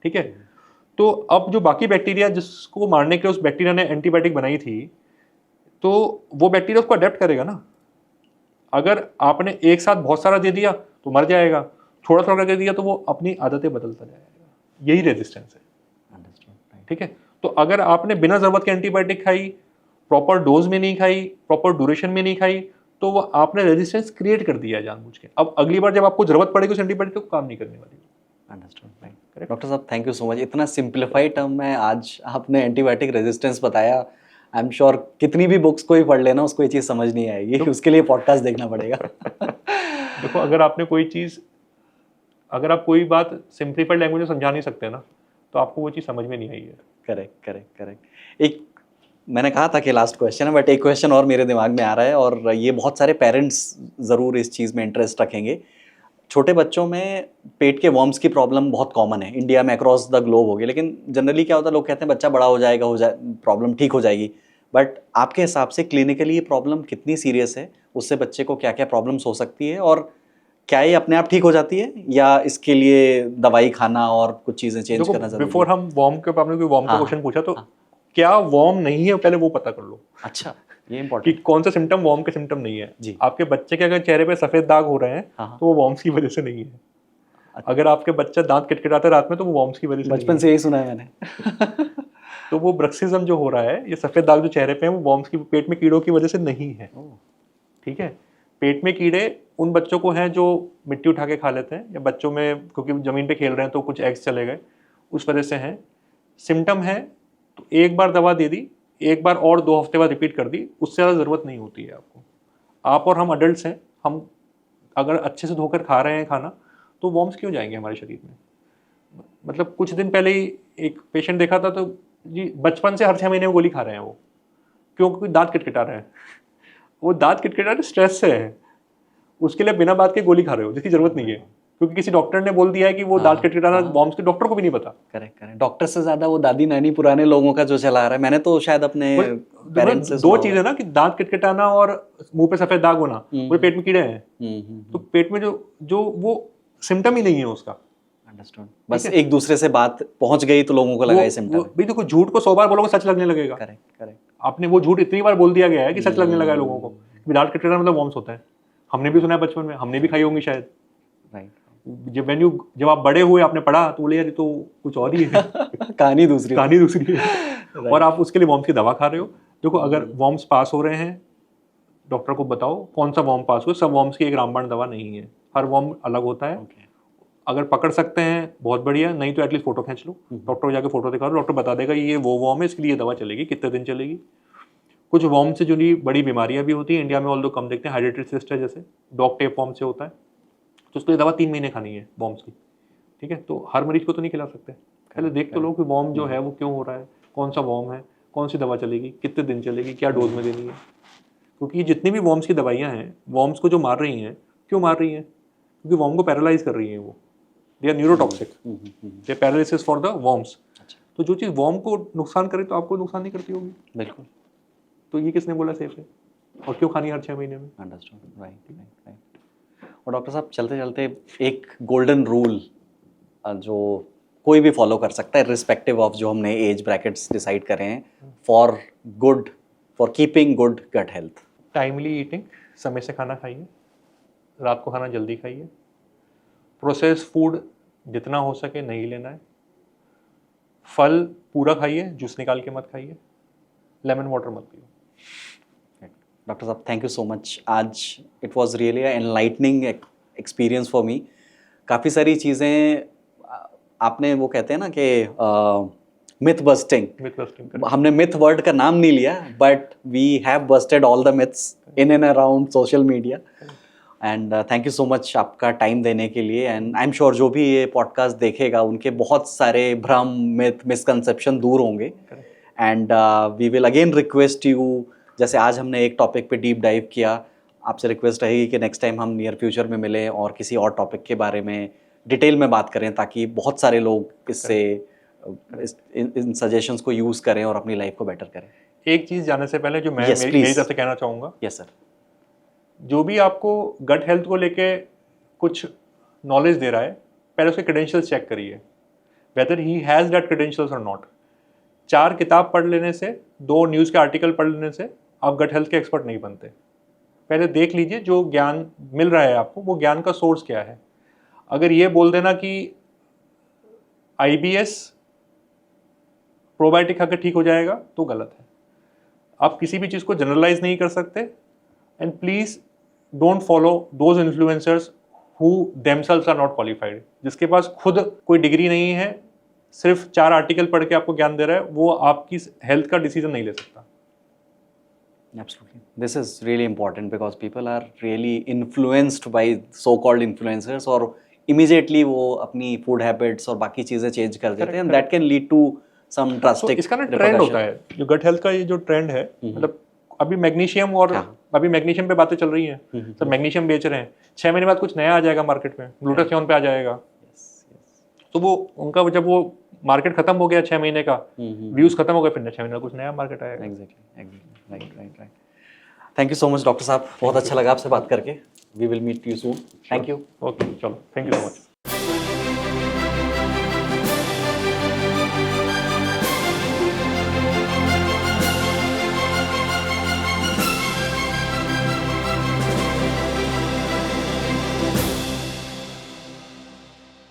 ठीक है। तो अब जो बाकी बैक्टीरिया जिसको मारने के लिए उस बैक्टीरिया ने एंटीबायोटिक बनाई थी, तो वो बैक्टीरिया उसको अडेप्ट करेगा ना। अगर आपने एक साथ बहुत सारा दे दिया तो मर जाएगा, थोड़ा थोड़ा करके दिया तो वो अपनी आदतें बदलता जाएगा। यही रेजिस्टेंस है, ठीक है। तो अगर आपने बिना जरूरत के एंटीबायोटिक खाई, प्रॉपर डोज में नहीं खाई, प्रॉपर ड्यूरेशन में नहीं खाई, तो वो आपने रेजिस्टेंस क्रिएट कर दिया है जानबूझ के। अब अगली बार जब आपको जरूरत पड़ेगी उस एंटीबायोटिक को काम नहीं करने वाली। Understood, right. डॉक्टर साहब थैंक यू सो मच, इतना सिंप्लीफाइड टर्म में आज आपने एंटीबायोटिक रेजिस्टेंस बताया। आई एम श्योर कितनी भी बुक्स कोई पढ़ लेना उसको ये चीज़ समझ नहीं आएगी, उसके लिए पॉडकास्ट देखना पड़ेगा। देखो अगर आपने कोई चीज़, अगर आप कोई बात सिंप्लीफाइड लैंग्वेज में समझा नहीं सकते ना, तो आपको वो चीज़ समझ में नहीं आई है। Correct correct correct. एक मैंने कहा था कि लास्ट क्वेश्चन है, बट एक क्वेश्चन और मेरे दिमाग में आ रहा है, और ये बहुत सारे पेरेंट्स ज़रूर इस चीज़ में इंटरेस्ट रखेंगे। छोटे बच्चों में पेट के वर्म्स की प्रॉब्लम बहुत कॉमन है इंडिया में, अक्रॉस द ग्लोब होगी, लेकिन जनरली क्या होता है, लोग कहते हैं बच्चा बड़ा हो जाएगा, प्रॉब्लम ठीक हो जाएगी। बट आपके हिसाब से क्लिनिकली ये प्रॉब्लम कितनी सीरियस है, उससे बच्चे को क्या क्या प्रॉब्लम्स हो सकती है, और क्या ये अपने आप ठीक हो जाती है या इसके लिए दवाई खाना और कुछ चीज़ें चेंज करना जरूरी है? बिफोर हम वॉर्म के, आपने कोई वॉर्म का क्वेश्चन पूछा, तो क्या वॉर्म नहीं है पहले वो पता कर लो। अच्छा, ये कि इम्पोर्टेंट। कौन सा सिम्टम वॉर्म के सिम्टम नहीं है जी। आपके बच्चे के अगर चेहरे पे सफेद दाग हो रहे हैं तो वो वॉर्म्स की वजह से नहीं है। अगर आपके बच्चा दांत किटकिटाते रात में तो वो वॉर्म्स की वजह से बचपन से यही सुना है मैंने। तो वो ब्रक्सिज्म जो हो रहा है, ये सफेद दाग जो चेहरे पे है, वो वॉर्म्स की, पेट में कीड़ों की वजह से नहीं है। ठीक है, पेट में कीड़े उन बच्चों को हैं जो मिट्टी उठा के खा लेते हैं, या बच्चों में क्योंकि जमीन पे खेल रहे हैं तो कुछ एग्स चले गए, उस वजह से हैं। सिम्टम है तो एक बार दवा दे दी, एक बार और 2 हफ्ते बाद रिपीट कर दी, उससे ज़्यादा ज़रूरत नहीं होती है आपको। आप और हम अडल्ट्स हैं, हम अगर अच्छे से धोकर खा रहे हैं खाना, तो वॉर्म्स क्यों जाएंगे हमारे शरीर में। मतलब कुछ दिन पहले ही एक पेशेंट देखा था, तो जी बचपन से हर 6 महीने में गोली खा रहे हैं वो, क्योंकि दांत किटकिटा रहे हैं। वो दांत किटकिटा रहे स्ट्रेस से है, उसके लिए बिना बात के गोली खा रहे हो जिसकी जरूरत नहीं है, क्योंकि किसी डॉक्टर ने बोल दिया है कि वो दांत किटकिटाना वॉर्म्स के, डॉक्टर को भी नहीं पता। Correct correct. डॉक्टर से ज्यादा वो दादी नानी पुराने लोगों का जो चला रहा है, मैंने तो शायद अपने पेरेंट्स से 2 चीजें ना, कि दांत किटकिटाना और मुंह पे सफेद दाग होना, वो पेट में कीड़े हैं। तो पेट में जो वो सिम्टम ही नहीं है उसका। अंडरस्टूड। बस एक दूसरे से बात पहुंच गई तो लोगों को लगा ये सिम्टम है। भाई देखो, झूठ को 100 बार बोलोगे सच लगने लगेगा। Correct correct. आपने वो झूठ इतनी बार बोल दिया गया है कि सच लगने लगा है लोगों को। दांत किटकिटाना मतलब वॉर्म्स होता है, हमने भी सुना है बचपन में, हमने भी खाई होंगी शायद। राइट। जब आप बड़े हुए, आपने पढ़ा तो बोले यार ये तो कुछ और ही है। कहानी दूसरी है। और आप उसके लिए वॉर्म्स की दवा खा रहे हो। देखो अगर वॉर्म्स पास हो रहे हैं, डॉक्टर को बताओ कौन सा वॉर्म पास हुआ। सब वॉर्म्स की एक रामबाण दवा नहीं है, हर वॉर्म अलग होता है। अगर पकड़ सकते हैं बहुत बढ़िया, नहीं तो एटलीस्ट फोटो खींच लो, डॉक्टर को जाके फोटो दिखा दो, डॉक्टर बता देगा ये वो वॉर्म है, इसके लिए दवा चलेगी, कितने दिन चलेगी। कुछ वॉर्म से जुड़ी बड़ी बीमारियां भी होती हैं, इंडिया में ऑल्दो कम देखते हैं। हाइड्रेटेड सिस्ट है जैसे, डॉग टेप वॉर्म से होता है, तो उसके लिए दवा 3 महीने खानी है वॉर्म्स की। ठीक है, तो हर मरीज को तो नहीं खिला सकते। पहले देख तो लो कि वॉर्म जो है वो क्यों हो रहा है, कौन सा वॉर्म है, कौन सी दवा चलेगी, कितने दिन चलेगी, क्या डोज में देनी है। क्योंकि जितनी भी वॉर्म्स की दवाइयाँ हैं, वॉर्म्स को जो मार रही हैं, क्यों मार रही हैं? क्योंकि वॉर्म को पैरालाइज कर रही हैं वो। They are neurotoxic, they paralysis for the worms. तो जो चीज़ वॉर्म को नुकसान करे तो आपको नुकसान नहीं करती होगी। बिल्कुल। तो ये किसने बोला सेफ है, और क्यों खानी हर 6 महीने में? अंडरस्टूड। Right right right. और डॉक्टर साहब चलते चलते एक गोल्डन रूल जो कोई भी फॉलो कर सकता है, रिस्पेक्टिव ऑफ जो हमने एज ब्रैकेट्स डिसाइड करे हैं, for keeping good gut health. Timely eating, समय से खाना खाइए, रात को खाना जल्दी खाइए, प्रोसेस फूड जितना हो सके नहीं लेना है, फल पूरा खाइए, जूस निकाल के मत खाइए, लेमन वाटर मत पियो। डॉक्टर साहब थैंक यू सो मच। आज it was really enlightening experience for me. काफ़ी सारी चीज़ें आपने, वो कहते हैं ना कि मिथ बस्टिंग, हमने मिथ वर्ड का नाम नहीं लिया, but we have busted all the myths in and around social media. And thank you so much आपका टाइम देने के लिए। एंड आई एम श्योर जो भी ये पॉडकास्ट देखेगा उनके बहुत सारे भ्रम, मिथ, मिसकंसेप्शन दूर होंगे। And we will again request you, जैसे आज हमने एक टॉपिक पे डीप डाइव किया, आपसे रिक्वेस्ट रहेगी कि नेक्स्ट टाइम हम नियर फ्यूचर में मिलें और किसी और टॉपिक के बारे में डिटेल में बात करें, ताकि बहुत सारे लोग इससे इन सजेशंस को यूज़ करें और अपनी लाइफ को बेटर करें। एक चीज़ जाने से पहले जो मैं Yes, मेरी तरफ से कहना चाहूँगा, यस सर, जो भी आपको गट हेल्थ को लेके कुछ नॉलेज दे रहा है, पहले उसके क्रेडेंशियल्स चेक करिए, weather he has that credentials और नॉट। 4 किताब पढ़ लेने से, 2 न्यूज़ के आर्टिकल पढ़ लेने से आप गट हेल्थ के एक्सपर्ट नहीं बनते। पहले देख लीजिए जो ज्ञान मिल रहा है आपको, वो ज्ञान का सोर्स क्या है। अगर ये बोल देना कि IBS प्रोबायोटिक खाकर ठीक हो जाएगा, तो गलत है। आप किसी भी चीज़ को जनरलाइज नहीं कर सकते। And please don't follow those influencers who themselves are not qualified. जिसके पास खुद कोई डिग्री नहीं है, सिर्फ 4 आर्टिकल पढ़ के आपको ज्ञान दे रहा है, वो आपकी हेल्थ का डिसीजन नहीं ले सकता। Absolutely. This is really important because people are really influenced by so-called influencers और immediately वो अपनी food habits और बाकी चीज़ें change कर देते हैं and that can lead to some तो drastic इसका ना ट्रेंड होता है, जो गट हेल्थ का ये जो ट्रेंड है, मतलब अभी मैग्नीशियम और अभी मैग्नीशियम पे बातें चल रही हैं, सब मैग्नीशियम बेच रहे हैं, 6 महीने बाद कुछ नया आ जाएगा मार्केट में, ग्लूटाथियोन पे आ जाएगा। तो वो उनका जब वो मार्केट खत्म हो गया 6 महीने का, व्यूज खत्म हो गए, फिर 6 महीने में कुछ नया मार्केट आएगा। Exactly. Right. Thank you so much, doctor साहब, बहुत अच्छा लगा आपसे बात करके। We will meet you soon. Thank you. Okay, चलो, थैंक यू सो मच।